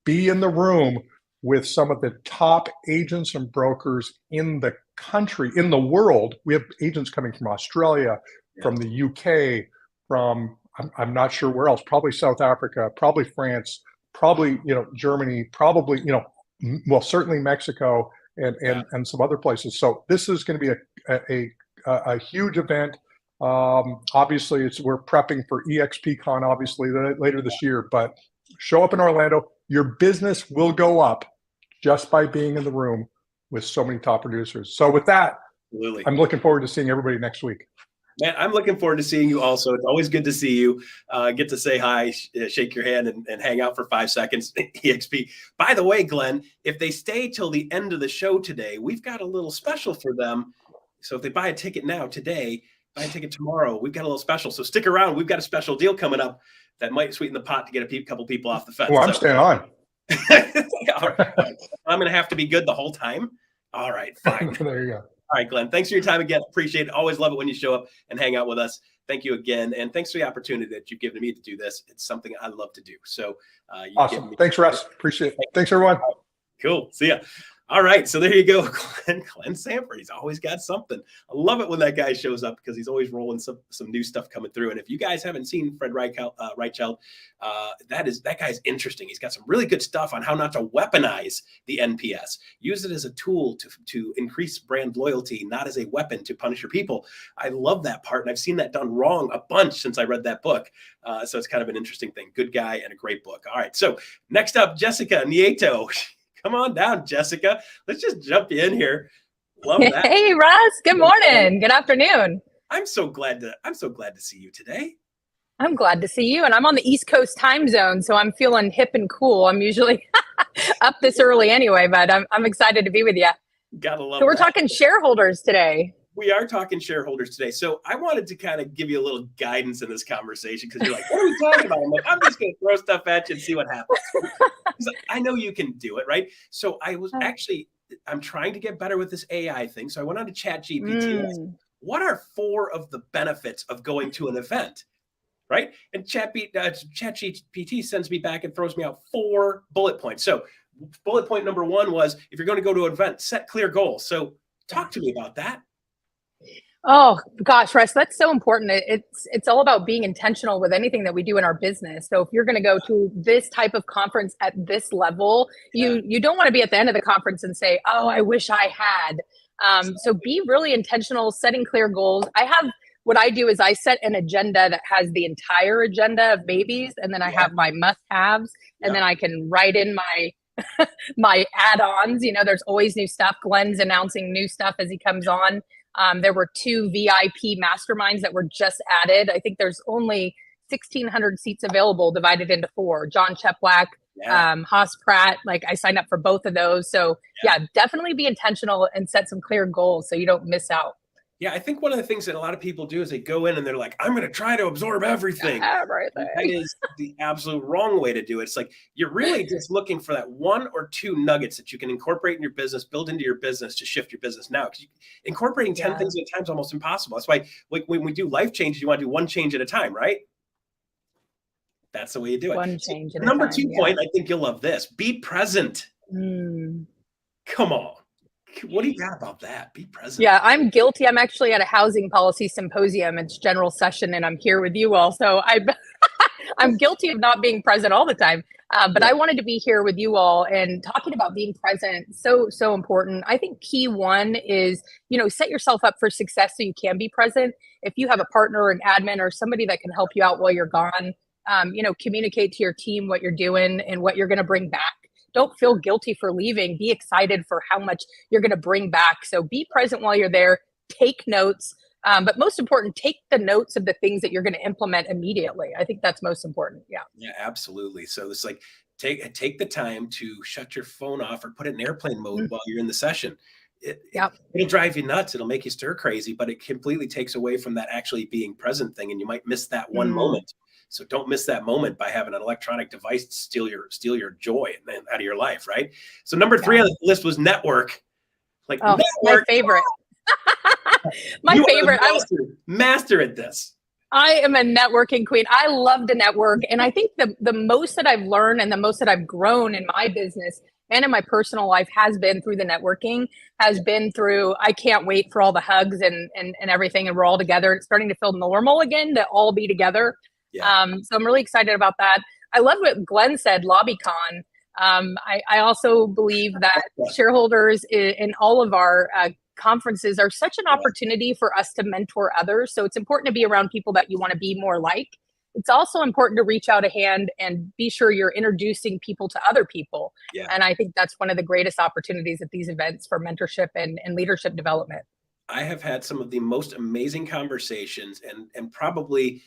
be in the room with some of the top agents and brokers in the country, in the world. We have agents coming from Australia, from the UK, from I'm not sure where else, probably South Africa, probably France, probably Germany, probably certainly Mexico and some other places. So this is going to be a huge event. Obviously, we're prepping for EXPCon obviously later this year, but show up in Orlando. Your business will go up just by being in the room with so many top producers. So with that, absolutely, I'm looking forward to seeing everybody next week. Man, I'm looking forward to seeing you also. It's always good to see you. Get to say hi, shake your hand, and hang out for 5 seconds. EXP. By the way, Glenn, if they stay till the end of the show today, we've got a little special for them. So if they buy a ticket now today, buy a ticket tomorrow, we've got a little special. So stick around. We've got a special deal coming up that might sweeten the pot to get a couple people off the fence. Well, I'm staying on. All right. I'm going to have to be good the whole time. All right, fine. There you go. All right, Glenn, thanks for your time again. Appreciate it. Always love it when you show up and hang out with us. Thank you again. And thanks for the opportunity that you've given me to do this. It's something I love to do. So awesome. Thanks, Russ. Appreciate it. Thanks, everyone. Cool. See ya. All right, so there you go, Glenn Sanford. He's always got something. I love it when that guy shows up because he's always rolling some new stuff coming through. And if you guys haven't seen Fred Reichheld, that guy's interesting. He's got some really good stuff on how not to weaponize the NPS. Use it as a tool to increase brand loyalty, not as a weapon to punish your people. I love that part, and I've seen that done wrong a bunch since I read that book. So it's kind of an interesting thing. Good guy and a great book. All right, so next up, Jessica Nieto. Come on down, Jessica. Let's just jump in here. Love that. Hey, Russ. Good morning. Good afternoon. I'm so glad to see you today. I'm glad to see you. And I'm on the East Coast time zone, so I'm feeling hip and cool. I'm usually up this early anyway, but I'm excited to be with you. Gotta love. So we're talking shareholders today. We are talking shareholders today. So I wanted to kind of give you a little guidance in this conversation because you're like, what are we talking about? I'm like, I'm just going to throw stuff at you and see what happens. I know you can do it, right? So I'm trying to get better with this AI thing. So I went on to ChatGPT. What are 4 of the benefits of going to an event, right? And ChatGPT sends me back and throws me out 4 bullet points. So bullet point number 1 was, if you're going to go to an event, set clear goals. So talk to me about that. Oh gosh, Russ, that's so important. It's all about being intentional with anything that we do in our business. So if you're going to go to this type of conference at this level, you don't want to be at the end of the conference and say, "Oh, I wish I had." So be really intentional, setting clear goals. What I do is I set an agenda that has the entire agenda of babies, and then I have my must-haves, and then I can write in my add-ons. There's always new stuff. Glenn's announcing new stuff as he comes on. There were 2 VIP masterminds that were just added. I think there's only 1,600 seats available, divided into 4. John Cheplack, Haas Pratt, I signed up for both of those. So definitely be intentional and set some clear goals so you don't miss out. Yeah, I think one of the things that a lot of people do is they go in and they're like, I'm going to try to absorb everything. Everything. That is the absolute wrong way to do it. It's like you're really just looking for that 1 or 2 nuggets that you can incorporate in your business, build into your business to shift your business now. Because incorporating 10 things at a time is almost impossible. That's why when we do life changes, you want to do 1 change at a time, right? That's the way you do it. 1 change at a Number time, 2 point, I think you'll love this. Be present. Come on. What do you got about that? Be present. Yeah, I'm guilty. I'm actually at a housing policy symposium. It's general session, and I'm here with you all. So I'm guilty of not being present all the time. But I wanted to be here with you all and talking about being present. So important. I think key one is, set yourself up for success so you can be present. If you have a partner or an admin or somebody that can help you out while you're gone, communicate to your team what you're doing and what you're going to bring back. Don't feel guilty for leaving. Be excited for how much you're going to bring back. So be present while you're there. Take notes. But most important, take the notes of the things that you're going to implement immediately. I think that's most important. Yeah. Yeah, absolutely. So it's like take the time to shut your phone off or put it in airplane mode while you're in the session. It'll drive you nuts. It'll make you stir crazy, but it completely takes away from that actually being present thing. And you might miss that one moment. So don't miss that moment by having an electronic device steal your joy out of your life, right? So number 3 on the list was network. Network. My favorite. My favorite. Master at this. I am a networking queen. I love to network. And I think the most that I've learned and the most that I've grown in my business and in my personal life has been through the networking, has been through, I can't wait for all the hugs and everything. And we're all together. It's starting to feel normal again to all be together. So I'm really excited about that. I love what Glenn said, LobbyCon. I also believe that shareholders in all of our conferences are such an opportunity for us to mentor others. So it's important to be around people that you want to be more like. It's also important to reach out a hand and be sure you're introducing people to other people. And I think that's one of the greatest opportunities at these events for mentorship and leadership development. I have had some of the most amazing conversations and probably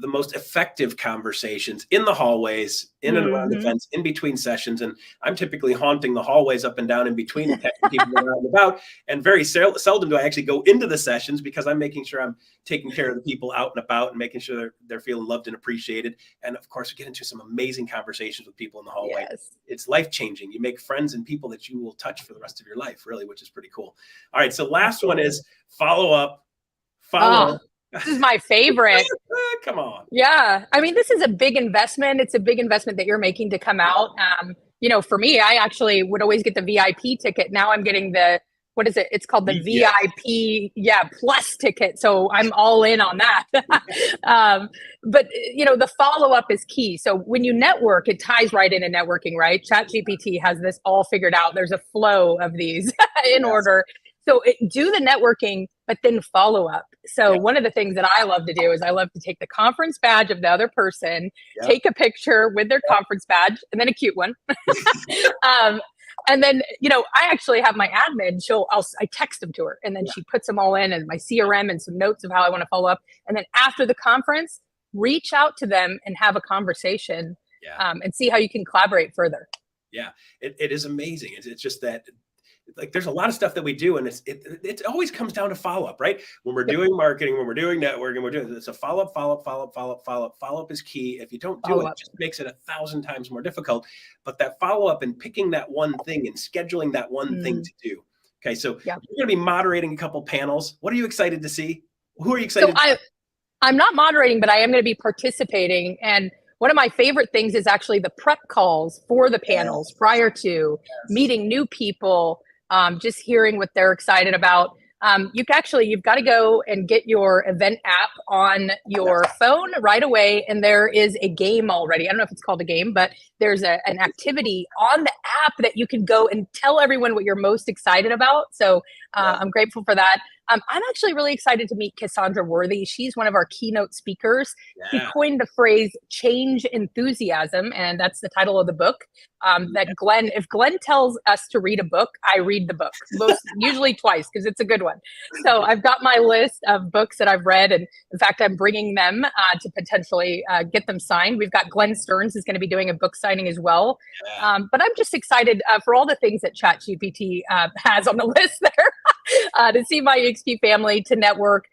the most effective conversations in the hallways, in and around events, in between sessions. And I'm typically haunting the hallways up and down in between, catching people around and about. And very seldom do I actually go into the sessions because I'm making sure I'm taking care of the people out and about and making sure they're feeling loved and appreciated. And of course, we get into some amazing conversations with people in the hallway. It's life-changing. You make friends and people that you will touch for the rest of your life, really, which is pretty cool. All right. So last one is follow up. This is my favorite. Come on. Yeah. I mean, this is a big investment. It's a big investment that you're making to come out. For me, I actually would always get the VIP ticket. Now I'm getting what is it? It's called the VIP, plus ticket. So I'm all in on that. But the follow-up is key. So when you network, it ties right into networking, right? ChatGPT has this all figured out. There's a flow of these in order. So do the networking, but then follow up. So one of the things that I love to do is I love to take the conference badge of the other person, take a picture with their conference badge, and then a cute one. And then, I actually have my admin, I text them to her, and then she puts them all in and my CRM and some notes of how I want to follow up. And then after the conference, reach out to them and have a conversation and see how you can collaborate further. Yeah, it is amazing. It's just that there's a lot of stuff that we do, and it always comes down to follow up, right? When we're doing marketing, when we're doing networking, it's a follow up. Follow up is key. If you don't do it, it just makes it 1,000 times more difficult. But that follow up and picking that one thing and scheduling that one thing to do. Okay, so you're going to be moderating a couple panels. What are you excited to see? Who are you excited? So I'm not moderating, but I am going to be participating. And one of my favorite things is actually the prep calls for the panels prior to meeting new people. Just hearing what they're excited about. you've got to go and get your event app on your phone right away. And there is a game already. I don't know if it's called a game, but there's an activity on the app that you can go and tell everyone what you're most excited about. So I'm grateful for that. I'm actually really excited to meet Cassandra Worthy. She's one of our keynote speakers. She coined the phrase change enthusiasm, and that's the title of the book. If Glenn tells us to read a book, I read the book, usually twice, because it's a good one. So I've got my list of books that I've read, and in fact, I'm bringing them to potentially get them signed. We've got Glenn Stearns is going to be doing a book signing as well. But I'm just excited for all the things that ChatGPT has on the list there, to see my EXP family, to network,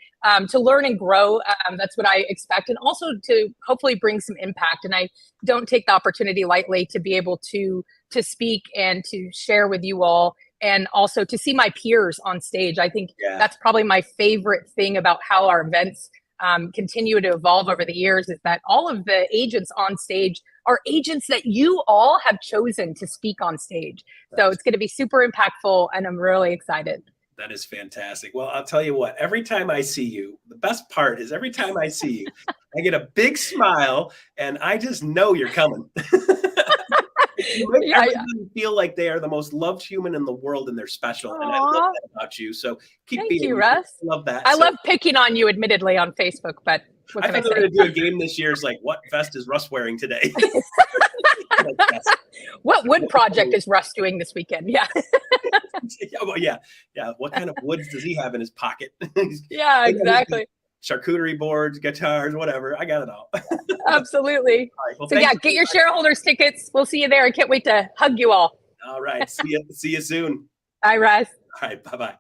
to learn and grow. That's what I expect. And also to hopefully bring some impact. And I don't take the opportunity lightly to be able to speak and to share with you all, and also to see my peers on stage. I think that's probably my favorite thing about how our events continue to evolve over the years, is that all of the agents on stage are agents that you all have chosen to speak on stage. So it's going to be super impactful, and I'm really excited. That is fantastic. Well, I'll tell you what, every time I see you, the best part is every time I see you, I get a big smile, and I just know you're coming. You make everybody feel like they are the most loved human in the world, and they're special. And I love that about you. So Thank you, Russ. I love that. I love picking on you, admittedly, on Facebook, but I thought they were going to do a game this year. It's like, what vest is Russ wearing today? What wood project is Russ doing this weekend? Yeah. What kind of woods does he have in his pocket? Yeah, exactly. Charcuterie boards, guitars, whatever. I got it all. Absolutely. All right, well, so get your shareholders tickets. We'll see you there. I can't wait to hug you all. All right. See you soon. Bye, Russ. All right. Bye-bye.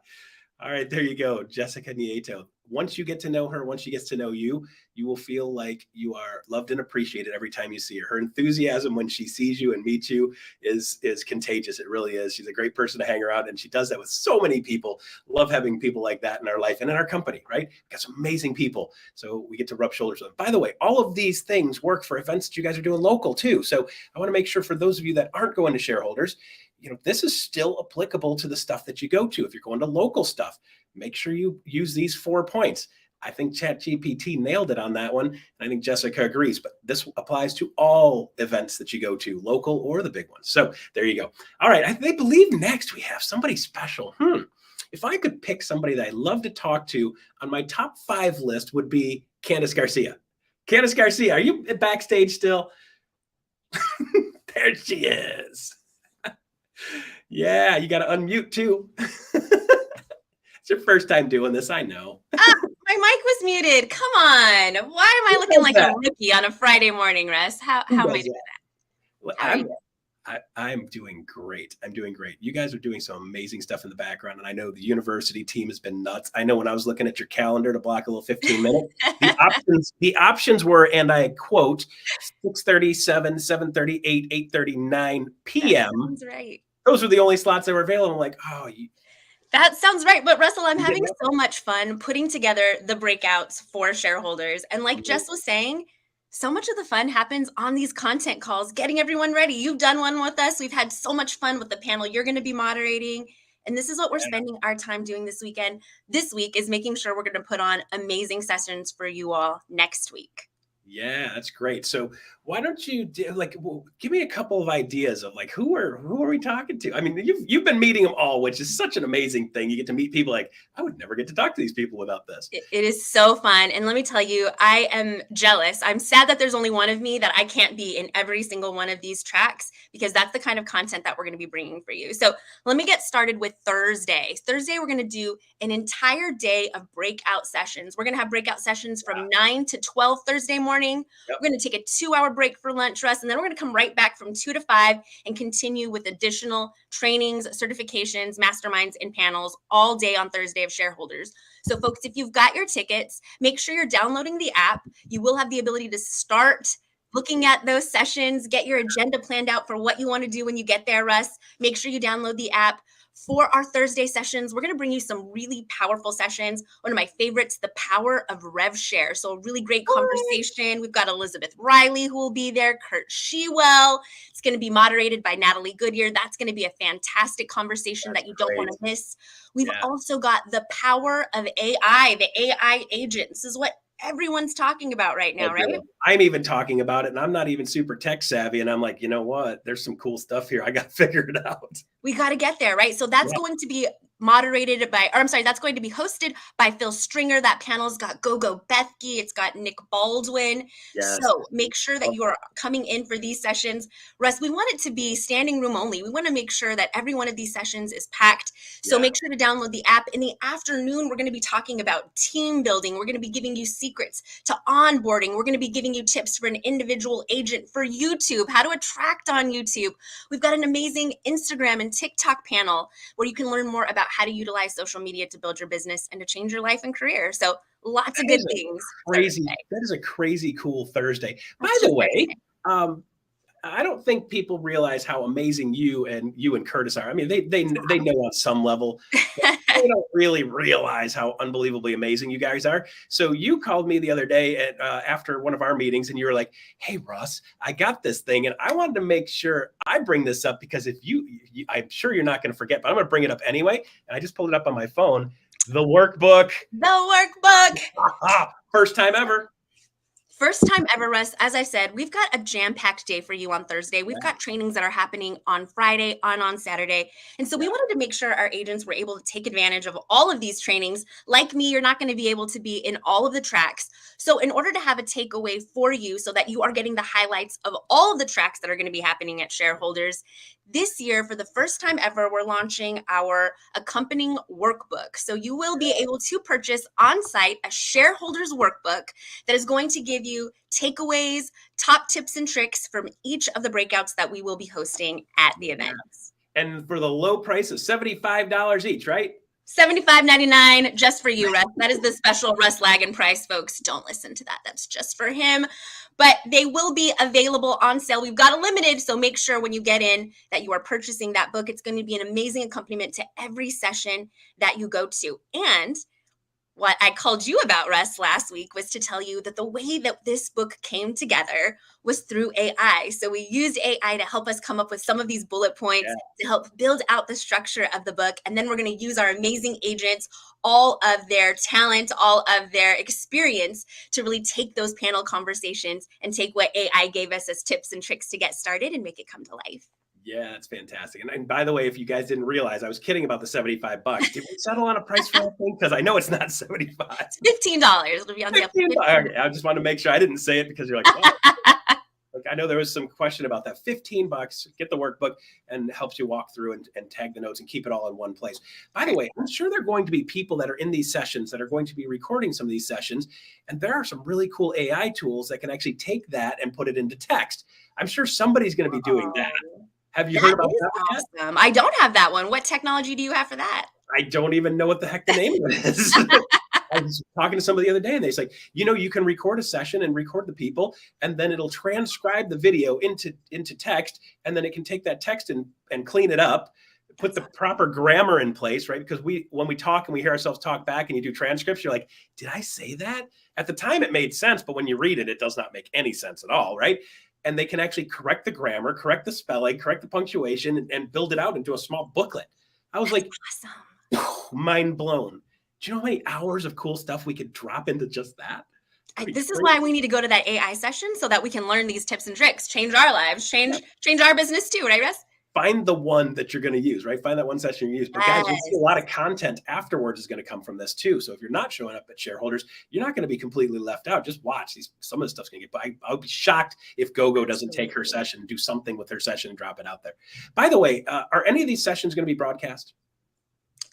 All right. There you go. Jessica Nieto. Once you get to know her, once she gets to know you, you will feel like you are loved and appreciated every time you see her. Her enthusiasm when she sees you and meets you is contagious. It really is. She's a great person to hang around, and she does that with so many people. Love having people like that in our life and in our company, right? We've got some amazing people. So we get to rub shoulders with them. By the way, all of these things work for events that you guys are doing local too. So I want to make sure for those of you that aren't going to shareholders, this is still applicable to the stuff that you go to. If you're going to local stuff, make sure you use these 4 points. I think ChatGPT nailed it on that one. And I think Jessica agrees, but this applies to all events that you go to, local or the big ones. So there you go. All right. I believe next we have somebody special. If I could pick somebody that I love to talk to, on my top 5 list would be Candace Garcia. Candace Garcia, are you backstage still? There she is. Yeah, you got to unmute too. It's your first time doing this, I know. My mic was muted. Come on. Why am I looking like a rookie on a Friday morning, Russ? How am I doing that? Well, I'm doing great. I'm doing great. You guys are doing some amazing stuff in the background, and I know the university team has been nuts. I know when I was looking at your calendar to block a little 15 minutes, the options were, and I quote, 6:30, 7, 7:30, 8, 8:30, 9 p.m. That sounds right. Those were the only slots that were available. I'm like, that sounds right. But Russell, I'm having so much fun putting together the breakouts for shareholders. And like Jess was saying, so much of the fun happens on these content calls, getting everyone ready. You've done one with us. We've had so much fun with the panel you're going to be moderating. And this is what we're spending our time doing this weekend. This week is making sure we're going to put on amazing sessions for you all next week. Yeah, that's great. So why don't you give me a couple of ideas of who are we talking to? I mean, you've been meeting them all, which is such an amazing thing. You get to meet people I would never get to talk to these people without this. It is so fun. And let me tell you, I am jealous. I'm sad that there's only one of me, that I can't be in every single one of these tracks, because that's the kind of content that we're going to be bringing for you. So let me get started with Thursday. Thursday, we're going to do an entire day of breakout sessions. We're going to have breakout sessions from 9 to 12 Thursday morning. Yep. We're going to take a 2-hour break for lunch, Russ, and then we're going to come right back from 2 to 5 and continue with additional trainings, certifications, masterminds, and panels all day on Thursday of shareholders. So folks, if you've got your tickets, make sure you're downloading the app. You will have the ability to start looking at those sessions, get your agenda planned out for what you want to do when you get there, Russ. Make sure you download the app. for our Thursday sessions, we're going to bring you some really powerful sessions. One of my favorites, the power of rev share. So a really great conversation. We've got Elizabeth Riley who will be there, Kurt Shewell. It's going to be moderated by Natalie Goodyear. That's going to be a fantastic conversation that you don't want to miss. We've also got the power of AI, the AI agent. This is what everyone's talking about right now, right? I'm even talking about it, and I'm not even super tech savvy. And I'm like, you know what? There's some cool stuff here. I got to figure it out. We got to get there, right? So that's going to be moderated by, or I'm sorry, that's going to be hosted by Phil Stringer. That panel's got Gogo Bethke. It's got Nick Baldwin. Yes. So make sure that you are coming in for these sessions. Russ, we want it to be standing room only. We want to make sure that every one of these sessions is packed. So make sure to download the app. In the afternoon, we're going to be talking about team building. We're going to be giving you secrets to onboarding. We're going to be giving you tips for an individual agent for YouTube, how to attract on YouTube. We've got an amazing Instagram and TikTok panel where you can learn more about how to utilize social media to build your business and to change your life and career. So lots of good things. Crazy. That is a crazy cool Thursday. By the way, I don't think people realize how amazing you and Curtis are. I mean, they know on some level, but they don't really realize how unbelievably amazing you guys are. So you called me the other day after one of our meetings, and you were like, "Hey, Russ, I got this thing, and I wanted to make sure I bring this up because if I'm sure you're not going to forget, but I'm going to bring it up anyway." And I just pulled it up on my phone. The workbook. The workbook. First time ever. First time ever, Russ. As I said, we've got a jam-packed day for you on Thursday. We've got trainings that are happening on Friday, on Saturday. And so we wanted to make sure our agents were able to take advantage of all of these trainings. Like me, you're not going to be able to be in all of the tracks. So in order to have a takeaway for you so that you are getting the highlights of all of the tracks that are going to be happening at Shareholders, this year, for the first time ever, we're launching our accompanying workbook. So you will be able to purchase on-site a Shareholders workbook that is going to give you takeaways, top tips and tricks from each of the breakouts that we will be hosting at the events. And for the low price of $75 each, right? $75.99 just for you, Russ. That is the special Russ Laggan price, folks. Don't listen to that. That's just for him. But they will be available on sale. We've got a limited, so make sure when you get in that you are purchasing that book. It's going to be an amazing accompaniment to every session that you go to. And what I called you about, Russ, last week was to tell you that the way that this book came together was through AI. So we used AI to help us come up with some of these bullet points to help build out the structure of the book. And then we're going to use our amazing agents, all of their talent, all of their experience to really take those panel conversations and take what AI gave us as tips and tricks to get started and make it come to life. Yeah, it's fantastic. And by the way, if you guys didn't realize, I was kidding about the $75. Did we settle on a price for that thing? Because I know it's not $75. It's $15. It'll be on sale. Okay, I just want to make sure I didn't say it because you're like, oh. Like, I know there was some question about that. $15, get the workbook, and helps you walk through and tag the notes and keep it all in one place. By the way, I'm sure there are going to be people that are in these sessions that are going to be recording some of these sessions. And there are some really cool AI tools that can actually take that and put it into text. I'm sure somebody's going to be doing that. Have you heard about that one yet? Awesome. I don't have that one. What technology do you have for that? I don't even know what the heck the name of it is. I was talking to somebody the other day, and they say, you can record a session and record the people, and then it'll transcribe the video into text, and then it can take that text and clean it up, put the proper grammar in place, right? Because when we talk and we hear ourselves talk back and you do transcripts, you're like, did I say that? At the time, it made sense, but when you read it, it does not make any sense at all, right? And they can actually correct the grammar, correct the spelling, correct the punctuation, and build it out into a small booklet. I was like, awesome. Mind blown. Do you know how many hours of cool stuff we could drop into just that? This is why we need to go to that AI session so that we can learn these tips and tricks, change our lives, change our business too, right, Russ? Find the one that you're going to use, right? Find that one session you use. But guys, you see a lot of content afterwards is going to come from this too. So if you're not showing up at Shareholders, you're not going to be completely left out. Just watch some of the stuff's going to get. I would be shocked if Gogo doesn't take her session, do something with her session, and drop it out there. By the way, are any of these sessions going to be broadcast?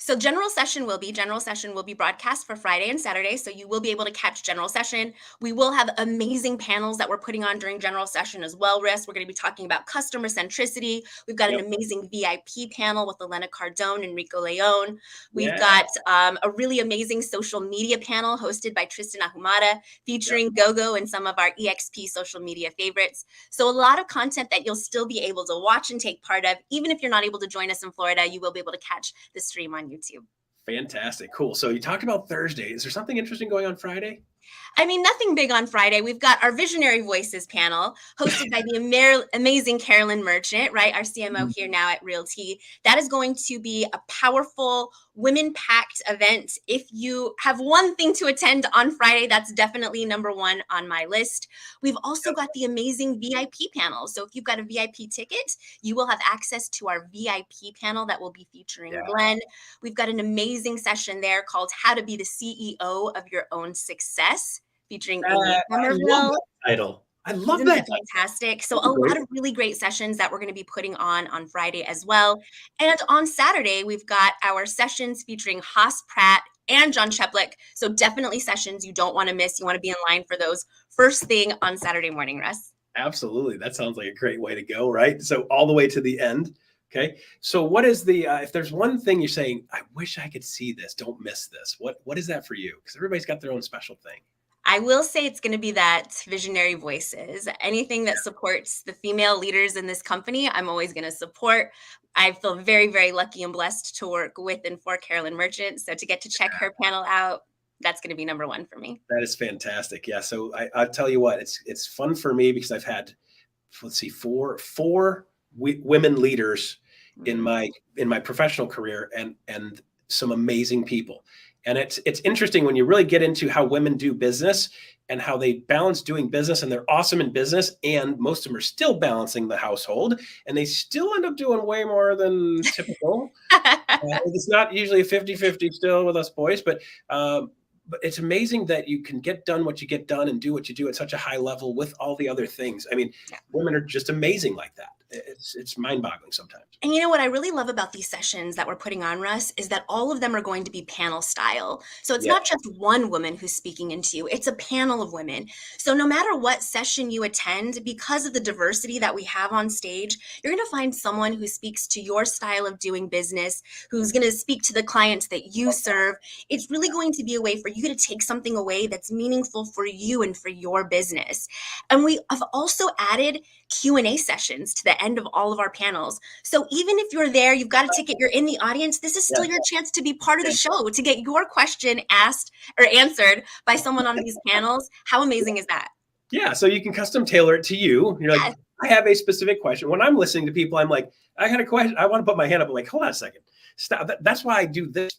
So general session will be broadcast for Friday and Saturday. So you will be able to catch general session. We will have amazing panels that we're putting on during general session as well, Riss. We're going to be talking about customer centricity. We've got an amazing VIP panel with Elena Cardone and Rico Leone. We've got a really amazing social media panel hosted by Tristan Ahumada, featuring GoGo and some of our EXP social media favorites. So a lot of content that you'll still be able to watch and take part of. Even if you're not able to join us in Florida, you will be able to catch the stream on YouTube. Fantastic. Cool. So you talked about Thursday. Is there something interesting going on Friday? I mean, nothing big on Friday. We've got our Visionary Voices panel hosted by the amazing Carolyn Merchant, right? Our CMO here now at Realty. That is going to be a powerful, women-packed event. If you have one thing to attend on Friday, that's definitely number one on my list. We've also got the amazing VIP panel. So if you've got a VIP ticket, you will have access to our VIP panel that will be featuring Glenn. We've got an amazing session there called How to Be the CEO of Your Own Success, featuring Amy Somerville. I love Isn't that. Fantastic. So a lot of really great sessions that we're going to be putting on Friday as well. And on Saturday, we've got our sessions featuring Haas Pratt and John Cheplik. So definitely sessions you don't want to miss. You want to be in line for those first thing on Saturday morning, Russ. Absolutely. That sounds like a great way to go, right? So all the way to the end. Okay. So what is the, if there's one thing you're saying, I wish I could see this, don't miss this. What is that for you? Because everybody's got their own special thing. I will say it's going to be that Visionary Voices. Anything that supports the female leaders in this company, I'm always going to support. I feel very, very lucky and blessed to work with and for Carolyn Merchant. So to get to check her panel out, that's going to be number one for me. That is fantastic. Yeah. So I'll tell you what, it's fun for me because I've had, let's see, four women leaders in my professional career and some amazing people. And it's interesting when you really get into how women do business and how they balance doing business, and they're awesome in business, and most of them are still balancing the household, and they still end up doing way more than typical. It's not usually a 50-50 still with us boys, but it's amazing that you can get done what you get done and do what you do at such a high level with all the other things. I mean, women are just amazing like that. It's mind-boggling sometimes. And you know what I really love about these sessions that we're putting on, Russ, is that all of them are going to be panel style. So it's not just one woman who's speaking into you, it's a panel of women. So no matter what session you attend, because of the diversity that we have on stage, you're going to find someone who speaks to your style of doing business, who's going to speak to the clients that you serve. It's really going to be a way for you to take something away that's meaningful for you and for your business. And we have also added Q&A sessions to the end of all of our panels. So even if you're there, you've got a ticket, you're in the audience, this is still your chance to be part of the show, to get your question asked or answered by someone on these panels. How amazing is that? Yeah, so you can custom tailor it to you. You're like, I have a specific question. When I'm listening to people, I'm like, I got a question. I want to put my hand up. I'm like, hold on a second. Stop. That's why I do this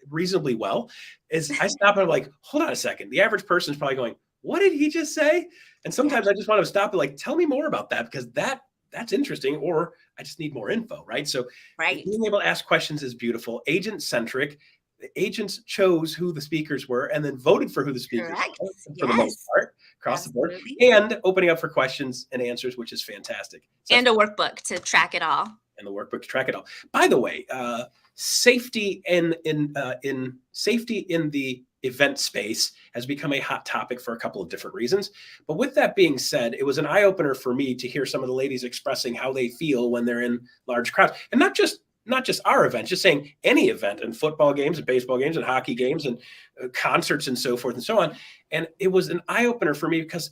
reasonably well, is I stop and I'm like, hold on a second. The average person is probably going, what did he just say? And sometimes I just want to stop and like, tell me more about that, because that's interesting, or I just need more info, right? So being able to ask questions is beautiful. Agent-centric. The agents chose who the speakers were and then voted for who the speakers were for the most part, across the board, and opening up for questions and answers, which is fantastic. So, and a workbook to track it all. And the workbook to track it all. By the way, safety in the event space has become a hot topic for a couple of different reasons. But with that being said, it was an eye-opener for me to hear some of the ladies expressing how they feel when they're in large crowds. And not just our events, just saying any event, and football games and baseball games and hockey games and concerts and so forth and so on. And it was an eye-opener for me because,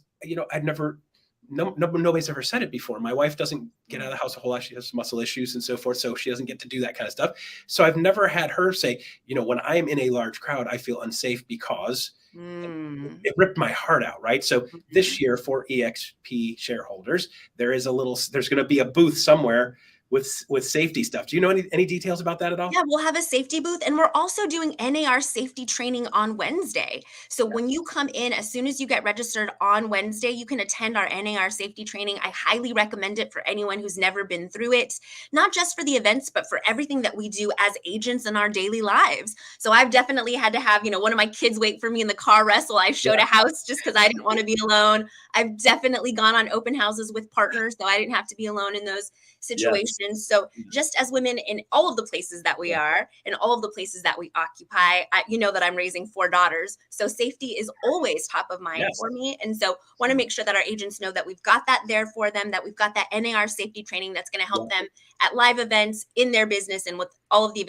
nobody's ever said it before. My wife doesn't get out of the house a whole lot. She has muscle issues and so forth, so she doesn't get to do that kind of stuff. So I've never had her say, when I'm in a large crowd, I feel unsafe because it ripped my heart out, right? So this year for EXP shareholders, there's going to be a booth somewhere with safety stuff. Do you know any details about that at all? Yeah, we'll have a safety booth, and we're also doing NAR safety training on Wednesday. So when you come in, as soon as you get registered on Wednesday, you can attend our NAR safety training. I highly recommend it for anyone who's never been through it, not just for the events, but for everything that we do as agents in our daily lives. So I've definitely had to have, one of my kids wait for me in the car wrestle. I showed a house just because I didn't want to be alone. I've definitely gone on open houses with partners, so I didn't have to be alone in those situations. organizations. So just as women in all of the places that we are, in all of the places that we occupy, you know that I'm raising 4 daughters. So safety is always top of mind for me. And so want to make sure that our agents know that we've got that there for them, that we've got that NAR safety training that's going to help them at live events, in their business, and with all of the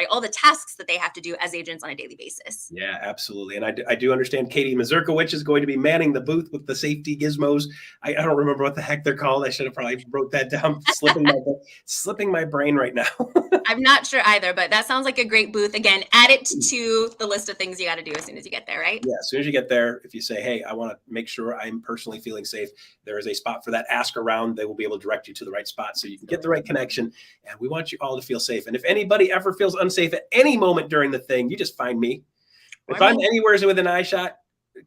all the tasks that they have to do as agents on a daily basis. Yeah, absolutely. And I do understand Katie Mazurkowicz is going to be manning the booth with the safety gizmos. I don't remember what the heck they're called. I should have probably wrote that down. Slipping my brain right now. I'm not sure either, but that sounds like a great booth. Again, add it to the list of things you got to do as soon as you get there, right? Yeah, as soon as you get there, if you say, hey, I want to make sure I'm personally feeling safe, there is a spot for that. Ask around. They will be able to direct you to the right spot so you can get the right connection. And we want you all to feel safe. And if anybody ever feels unsafe at any moment during the thing, you just find me. If I'm anywhere within eye shot,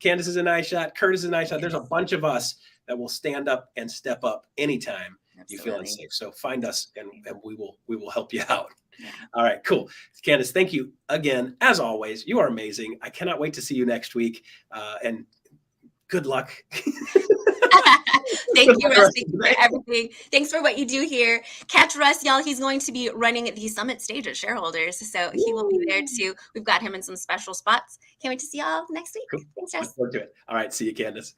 Candace is an eye shot, Curtis is an eye shot, there's a bunch of us that will stand up and step up anytime you feel unsafe. So find us and we will help you out. Yeah. All right, cool. Candace, thank you again. As always, you are amazing. I cannot wait to see you next week. And good luck. Thank you, Russ. Thank you for everything. Thanks for what you do here. Catch Russ, y'all. He's going to be running the summit stage at Shareholders. So he will be there too. We've got him in some special spots. Can't wait to see y'all next week. Cool. Thanks, Russ. Look forward to it. All right. See you, Candace.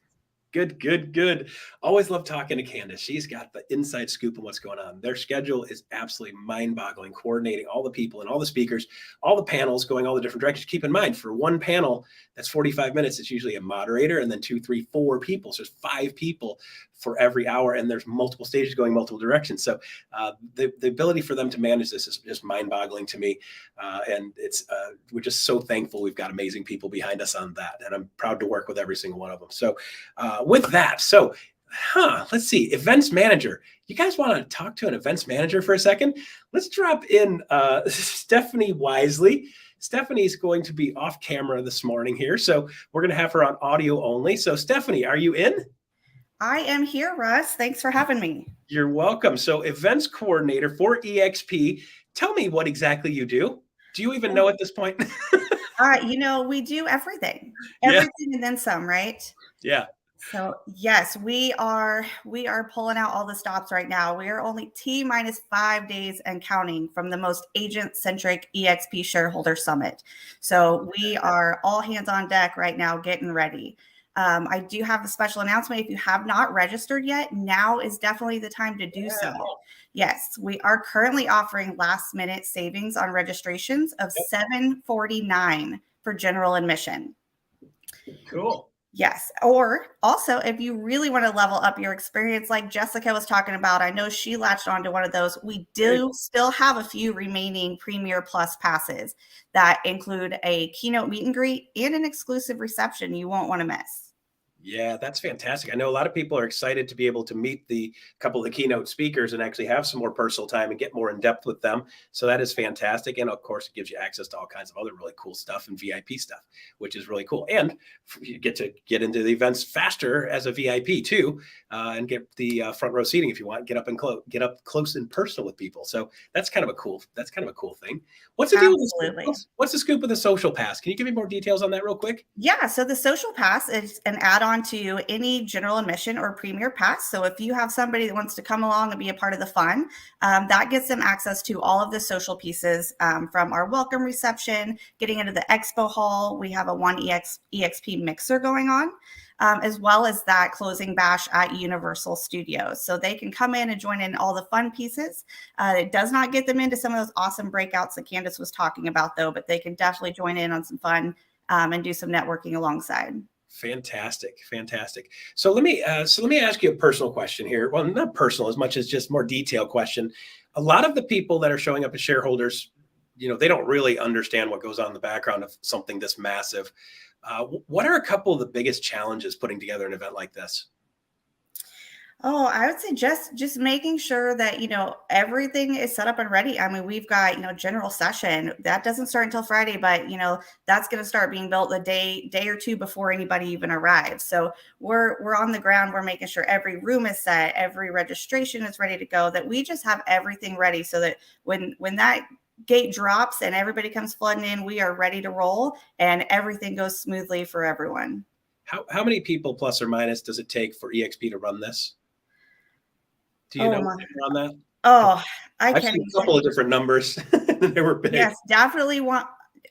Good. Always love talking to Candace. She's got the inside scoop on what's going on. Their schedule is absolutely mind-boggling, coordinating all the people and all the speakers, all the panels going all the different directions. Keep in mind, for one panel, that's 45 minutes. It's usually a moderator and then 2, 3, 4 people. So there's 5 people for every hour, and there's multiple stages going multiple directions. So the ability for them to manage this is just mind-boggling to me. And it's we're just so thankful we've got amazing people behind us on that. And I'm proud to work with every single one of them. So with that, let's see, events manager. You guys want to talk to an events manager for a second? Let's drop in Stephanie Wisely. Stephanie's going to be off camera this morning here. So we're going to have her on audio only. So Stephanie, are you in? I am here, Russ. Thanks for having me. You're welcome. So events coordinator for EXP. Tell me what exactly you do. Do you even know at this point? We do everything and then some, right? Yeah. So yes, we are pulling out all the stops right now. We are only T-5 days and counting from the most agent-centric EXP shareholder summit. So we are all hands on deck right now, getting ready. I do have a special announcement. If you have not registered yet, now is definitely the time to do so. Yes, we are currently offering last minute savings on registrations of $749 for general admission. Cool. Yes. Or also, if you really want to level up your experience, like Jessica was talking about, I know she latched onto one of those. We do still have a few remaining Premier Plus passes that include a keynote meet and greet and an exclusive reception you won't want to miss. Yeah, that's fantastic. I know a lot of people are excited to be able to meet the couple of the keynote speakers and actually have some more personal time and get more in depth with them. So that is fantastic. And of course, it gives you access to all kinds of other really cool stuff and VIP stuff, which is really cool. And you get to get into the events faster as a VIP too, and get the front row seating if you want. Get up close and personal with people. So that's kind of a cool thing. What's the deal with what's the scoop with the social pass? Can you give me more details on that real quick? Yeah, so the social pass is an add-on to any general admission or premier pass. So if you have somebody that wants to come along and be a part of the fun, that gets them access to all of the social pieces, from our welcome reception, getting into the expo hall. We have a EXP mixer going on, as well as that closing bash at Universal Studios. So they can come in and join in all the fun pieces. It does not get them into some of those awesome breakouts that Candace was talking about, though, but they can definitely join in on some fun and do some networking alongside. Fantastic. So let me ask you a personal question here. Well, not personal as much as just more detailed question. A lot of the people that are showing up as shareholders, they don't really understand what goes on in the background of something this massive. What are a couple of the biggest challenges putting together an event like this? Oh, I would say just making sure that, everything is set up and ready. I mean, we've got, general session that doesn't start until Friday, but, that's going to start being built the day or two before anybody even arrives. So we're on the ground. We're making sure every room is set, every registration is ready to go, that we just have everything ready so that when that gate drops and everybody comes flooding in, we are ready to roll and everything goes smoothly for everyone. How many people plus or minus does it take for EXP to run this? Do you know on that? Oh, I I've can't seen even. a couple of different numbers. They were big. Yes, definitely want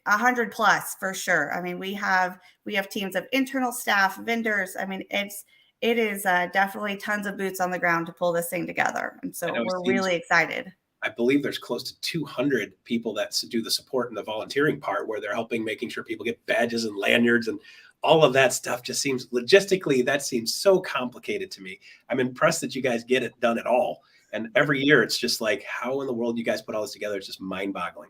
100 plus for sure. I mean, we have teams of internal staff, vendors. I mean, it is definitely tons of boots on the ground to pull this thing together. And so we're really excited. I believe there's close to 200 people that do the support and the volunteering part, where they're helping making sure people get badges and lanyards and all of that stuff. Just seems logistically, that seems so complicated to me. I'm impressed that you guys get it done at all. And every year it's just like, how in the world you guys put all this together? It's just mind boggling.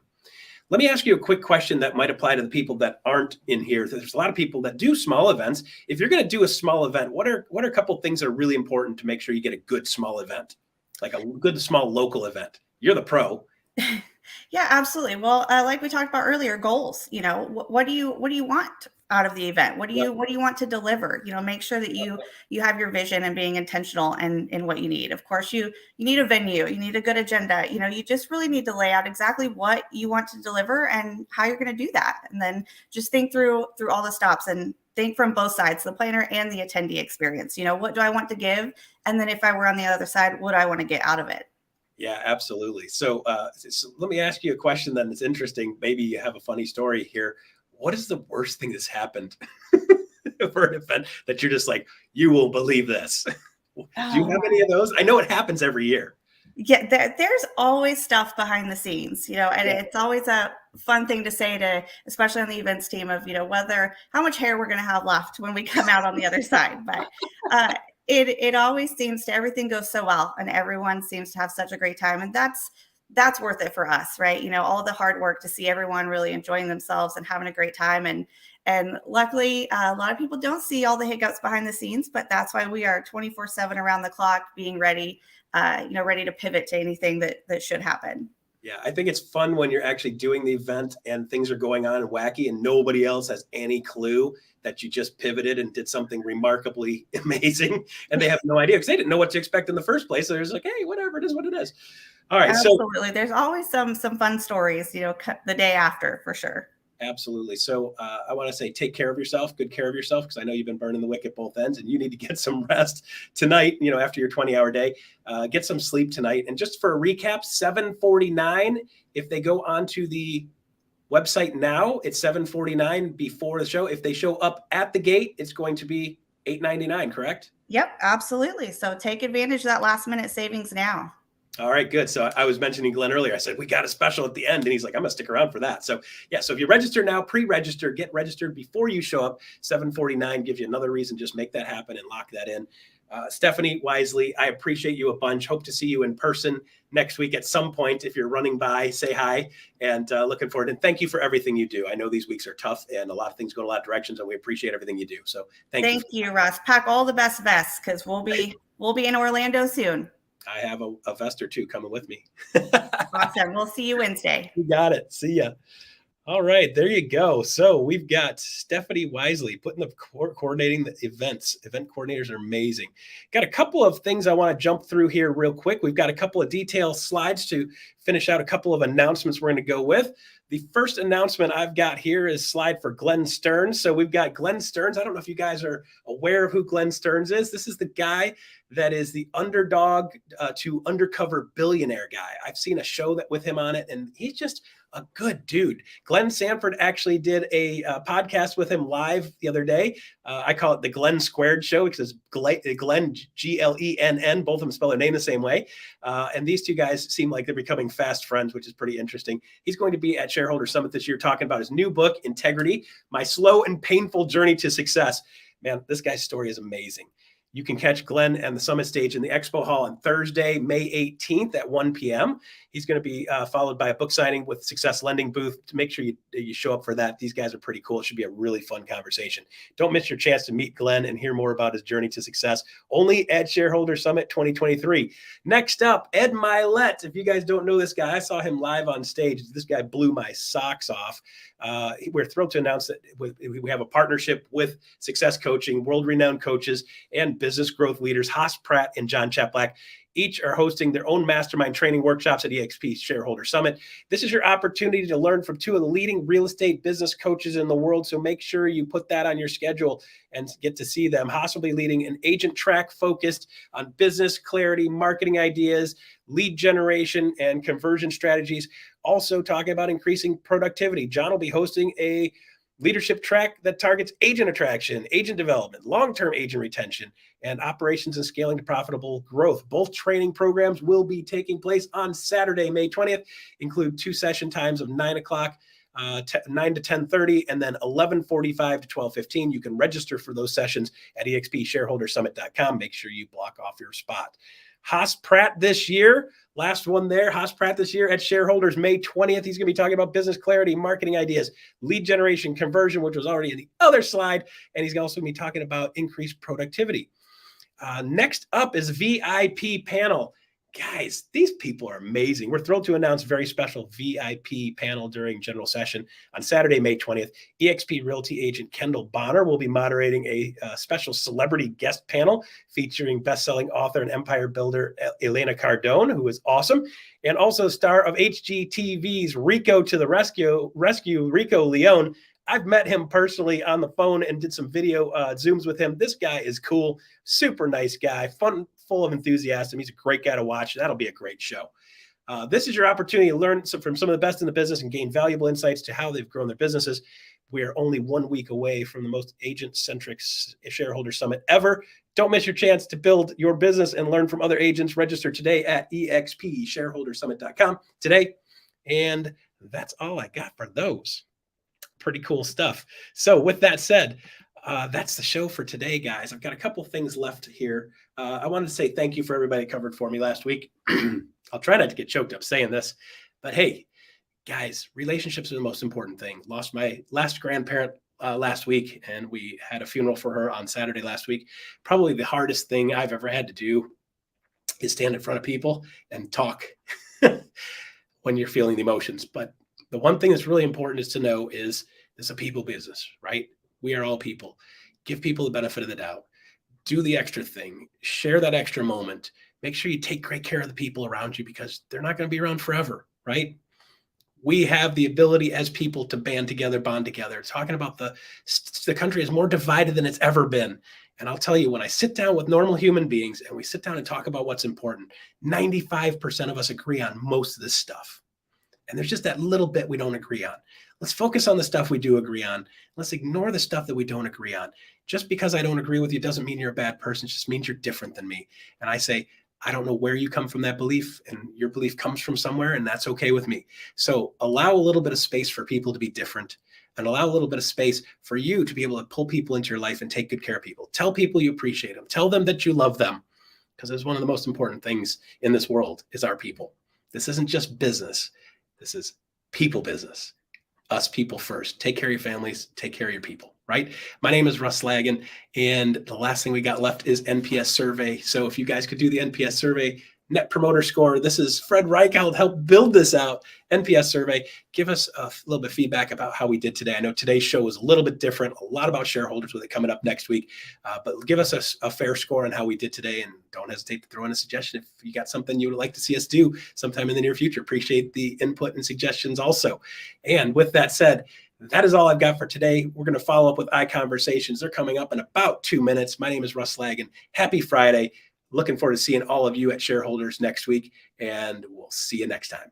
Let me ask you a quick question that might apply to the people that aren't in here. There's a lot of people that do small events. If you're going to do a small event, what are a couple of things that are really important to make sure you get a good small event, like a good small local event? You're the pro. Yeah, absolutely. Well, like we talked about earlier, goals. What do you want out of the event? What do you want to deliver? Make sure that you have your vision and being intentional in what you need. Of course, you need a venue, you need a good agenda. You just really need to lay out exactly what you want to deliver and how you're going to do that. And then just think through all the stops and think from both sides, the planner and the attendee experience. What do I want to give? And then if I were on the other side, what do I want to get out of it? Yeah, absolutely. So let me ask you a question then that's interesting. Maybe you have a funny story here. What is the worst thing that's happened for an event that you're just like, you won't believe this? Do you have any of those? I know it happens every year. Yeah, there's always stuff behind the scenes, and it's always a fun thing to say to, especially on the events team, of, how much hair we're going to have left when we come out on the other side. But it always seems to, everything goes so well and everyone seems to have such a great time. And that's worth it for us, right? All the hard work to see everyone really enjoying themselves and having a great time. And luckily, a lot of people don't see all the hiccups behind the scenes, but that's why we are 24/7 around the clock, being ready, ready to pivot to anything that should happen. Yeah, I think it's fun when you're actually doing the event and things are going on and wacky and nobody else has any clue that you just pivoted and did something remarkably amazing, and they have no idea because they didn't know what to expect in the first place. So they're just like, hey, whatever, it is what it is. All right. Absolutely. There's always some fun stories, the day after, for sure. Absolutely. So I want to say, take care of yourself, good care of yourself, because I know you've been burning the wick at both ends and you need to get some rest tonight, after your 20-hour day. Get some sleep tonight. And just for a recap, 7:49, if they go onto the website now, it's 7:49 before the show. If they show up at the gate, it's going to be $8.99, correct? Yep, absolutely. So take advantage of that last minute savings now. All right, good. So I was mentioning Glenn earlier. I said, we got a special at the end. And he's like, I'm going to stick around for that. So yeah, so if you register now, pre-register, get registered before you show up. 7:49 gives you another reason. Just make that happen and lock that in. Stephanie Wisely, I appreciate you a bunch. Hope to see you in person next week at some point. If you're running by, say hi, and looking forward. And thank you for everything you do. I know these weeks are tough and a lot of things go in a lot of directions, and we appreciate everything you do. So thank you, Russ. Pack all the best vests because we'll be in Orlando soon. I have a vest or two coming with me. Awesome. We'll see you Wednesday. You got it. See ya. All right, there you go. So we've got Stephanie Wisely coordinating the events. Event coordinators are amazing. Got a couple of things I want to jump through here real quick. We've got a couple of detail slides to finish out a couple of announcements we're going to go with. The first announcement I've got here is slide for Glenn Stearns. So we've got Glenn Stearns. I don't know if you guys are aware of who Glenn Stearns is. This is the guy that is the underdog to undercover billionaire guy. I've seen a show with him on it, and he's just a good dude. Glenn Sanford actually did a podcast with him live the other day. I call it the Glenn Squared Show because it's Glenn, Glenn, both of them spell their name the same way. And these two guys seem like they're becoming fast friends, which is pretty interesting. He's going to be at Shareholder Summit this year talking about his new book, Integrity, My Slow and Painful Journey to Success. Man, this guy's story is amazing. You can catch Glenn and the Summit stage in the Expo Hall on Thursday, May 18th at 1 p.m. He's going to be followed by a book signing with Success Lending booth. To make sure you show up for that. These guys are pretty cool. It should be a really fun conversation. Don't miss your chance to meet Glenn and hear more about his journey to success. Only at Shareholder Summit 2023. Next up, Ed Milet. If you guys don't know this guy, I saw him live on stage. This guy blew my socks off. We're thrilled to announce that we have a partnership with Success Coaching, world-renowned coaches and business growth leaders, Haas Pratt and John Chaplack. Each are hosting their own mastermind training workshops at EXP Shareholder Summit. This is your opportunity to learn from two of the leading real estate business coaches in the world. So make sure you put that on your schedule and get to see them. Haas will be leading an agent track focused on business clarity, marketing ideas, lead generation, and conversion strategies. Also talking about increasing productivity. John will be hosting a leadership track that targets agent attraction, agent development, long-term agent retention, and operations and scaling to profitable growth. Both training programs will be taking place on Saturday, May 20th, include 2 session times of 9 o'clock, 9 to 10:30, and then 11:45 to 12:15. You can register for those sessions at expshareholdersummit.com. Make sure you block off your spot. Haas Pratt this year, last one there, Haas Pratt this year at Shareholders May 20th. He's going to be talking about business clarity, marketing ideas, lead generation, conversion, which was already in the other slide. And he's also going to be talking about increased productivity. Next up is VIP panel. Guys, these people are amazing. We're thrilled to announce a very special VIP panel during general session on Saturday, May 20th. eXp Realty agent Kendall Bonner will be moderating a special celebrity guest panel featuring best-selling author and empire builder Elena Cardone, who is awesome, and also star of HGTV's Rico to the Rescue, Rico Leone. I've met him personally on the phone and did some video Zooms with him. This guy is cool, super nice guy, fun, full of enthusiasm. He's a great guy to watch. That'll be a great show. This is your opportunity to learn from some of the best in the business and gain valuable insights to how they've grown their businesses. We are only 1 week away from the most agent-centric shareholder summit ever. Don't miss your chance to build your business and learn from other agents. Register today at expshareholdersummit.com today. And that's all I got for those. Pretty cool stuff. So with that said, that's the show for today, guys. I've got a couple things left here. I wanted to say thank you for everybody covered for me last week. I'll try not to get choked up saying this, but hey, guys, relationships are the most important thing. Lost my last grandparent last week, and we had a funeral for her on Saturday last week. Probably the hardest thing I've ever had to do is stand in front of people and talk when you're feeling the emotions. But the one thing that's really important is to know is it's a people business, right? We are all people. Give people the benefit of the doubt. Do the extra thing. Share that extra moment. Make sure you take great care of the people around you because they're not going to be around forever, right? We have the ability as people to band together, bond together. Talking about the country is more divided than it's ever been. And I'll tell you, when I sit down with normal human beings and we sit down and talk about what's important, 95% of us agree on most of this stuff. And there's just that little bit we don't agree on. Let's focus on the stuff we do agree on. Let's ignore the stuff that we don't agree on. Just because I don't agree with you doesn't mean you're a bad person. It just means you're different than me. And I say, I don't know where you come from that belief, and your belief comes from somewhere, and that's okay with me. So allow a little bit of space for people to be different, and allow a little bit of space for you to be able to pull people into your life and take good care of people. Tell people you appreciate them. Tell them that you love them, because it's one of the most important things in this world is our people. This isn't just business. This is people business. Us people first. Take care of your families. Take care of your people, right? My name is Russ Laggan, and the last thing we got left is NPS survey. So if you guys could do the NPS survey, Net Promoter Score. This is Fred Reichelt helped build this out. NPS survey. Give us a little bit of feedback about how we did today. I know today's show was a little bit different, a lot about shareholders with it coming up next week, but give us a fair score on how we did today, and don't hesitate to throw in a suggestion if you got something you would like to see us do sometime in the near future. Appreciate the input and suggestions also. And with that said, that is all I've got for today. We're going to follow up with ICONversations. They're coming up in about 2 minutes. My name is Russ Laggan. Happy Friday. Looking forward to seeing all of you at Shareholders next week, and we'll see you next time.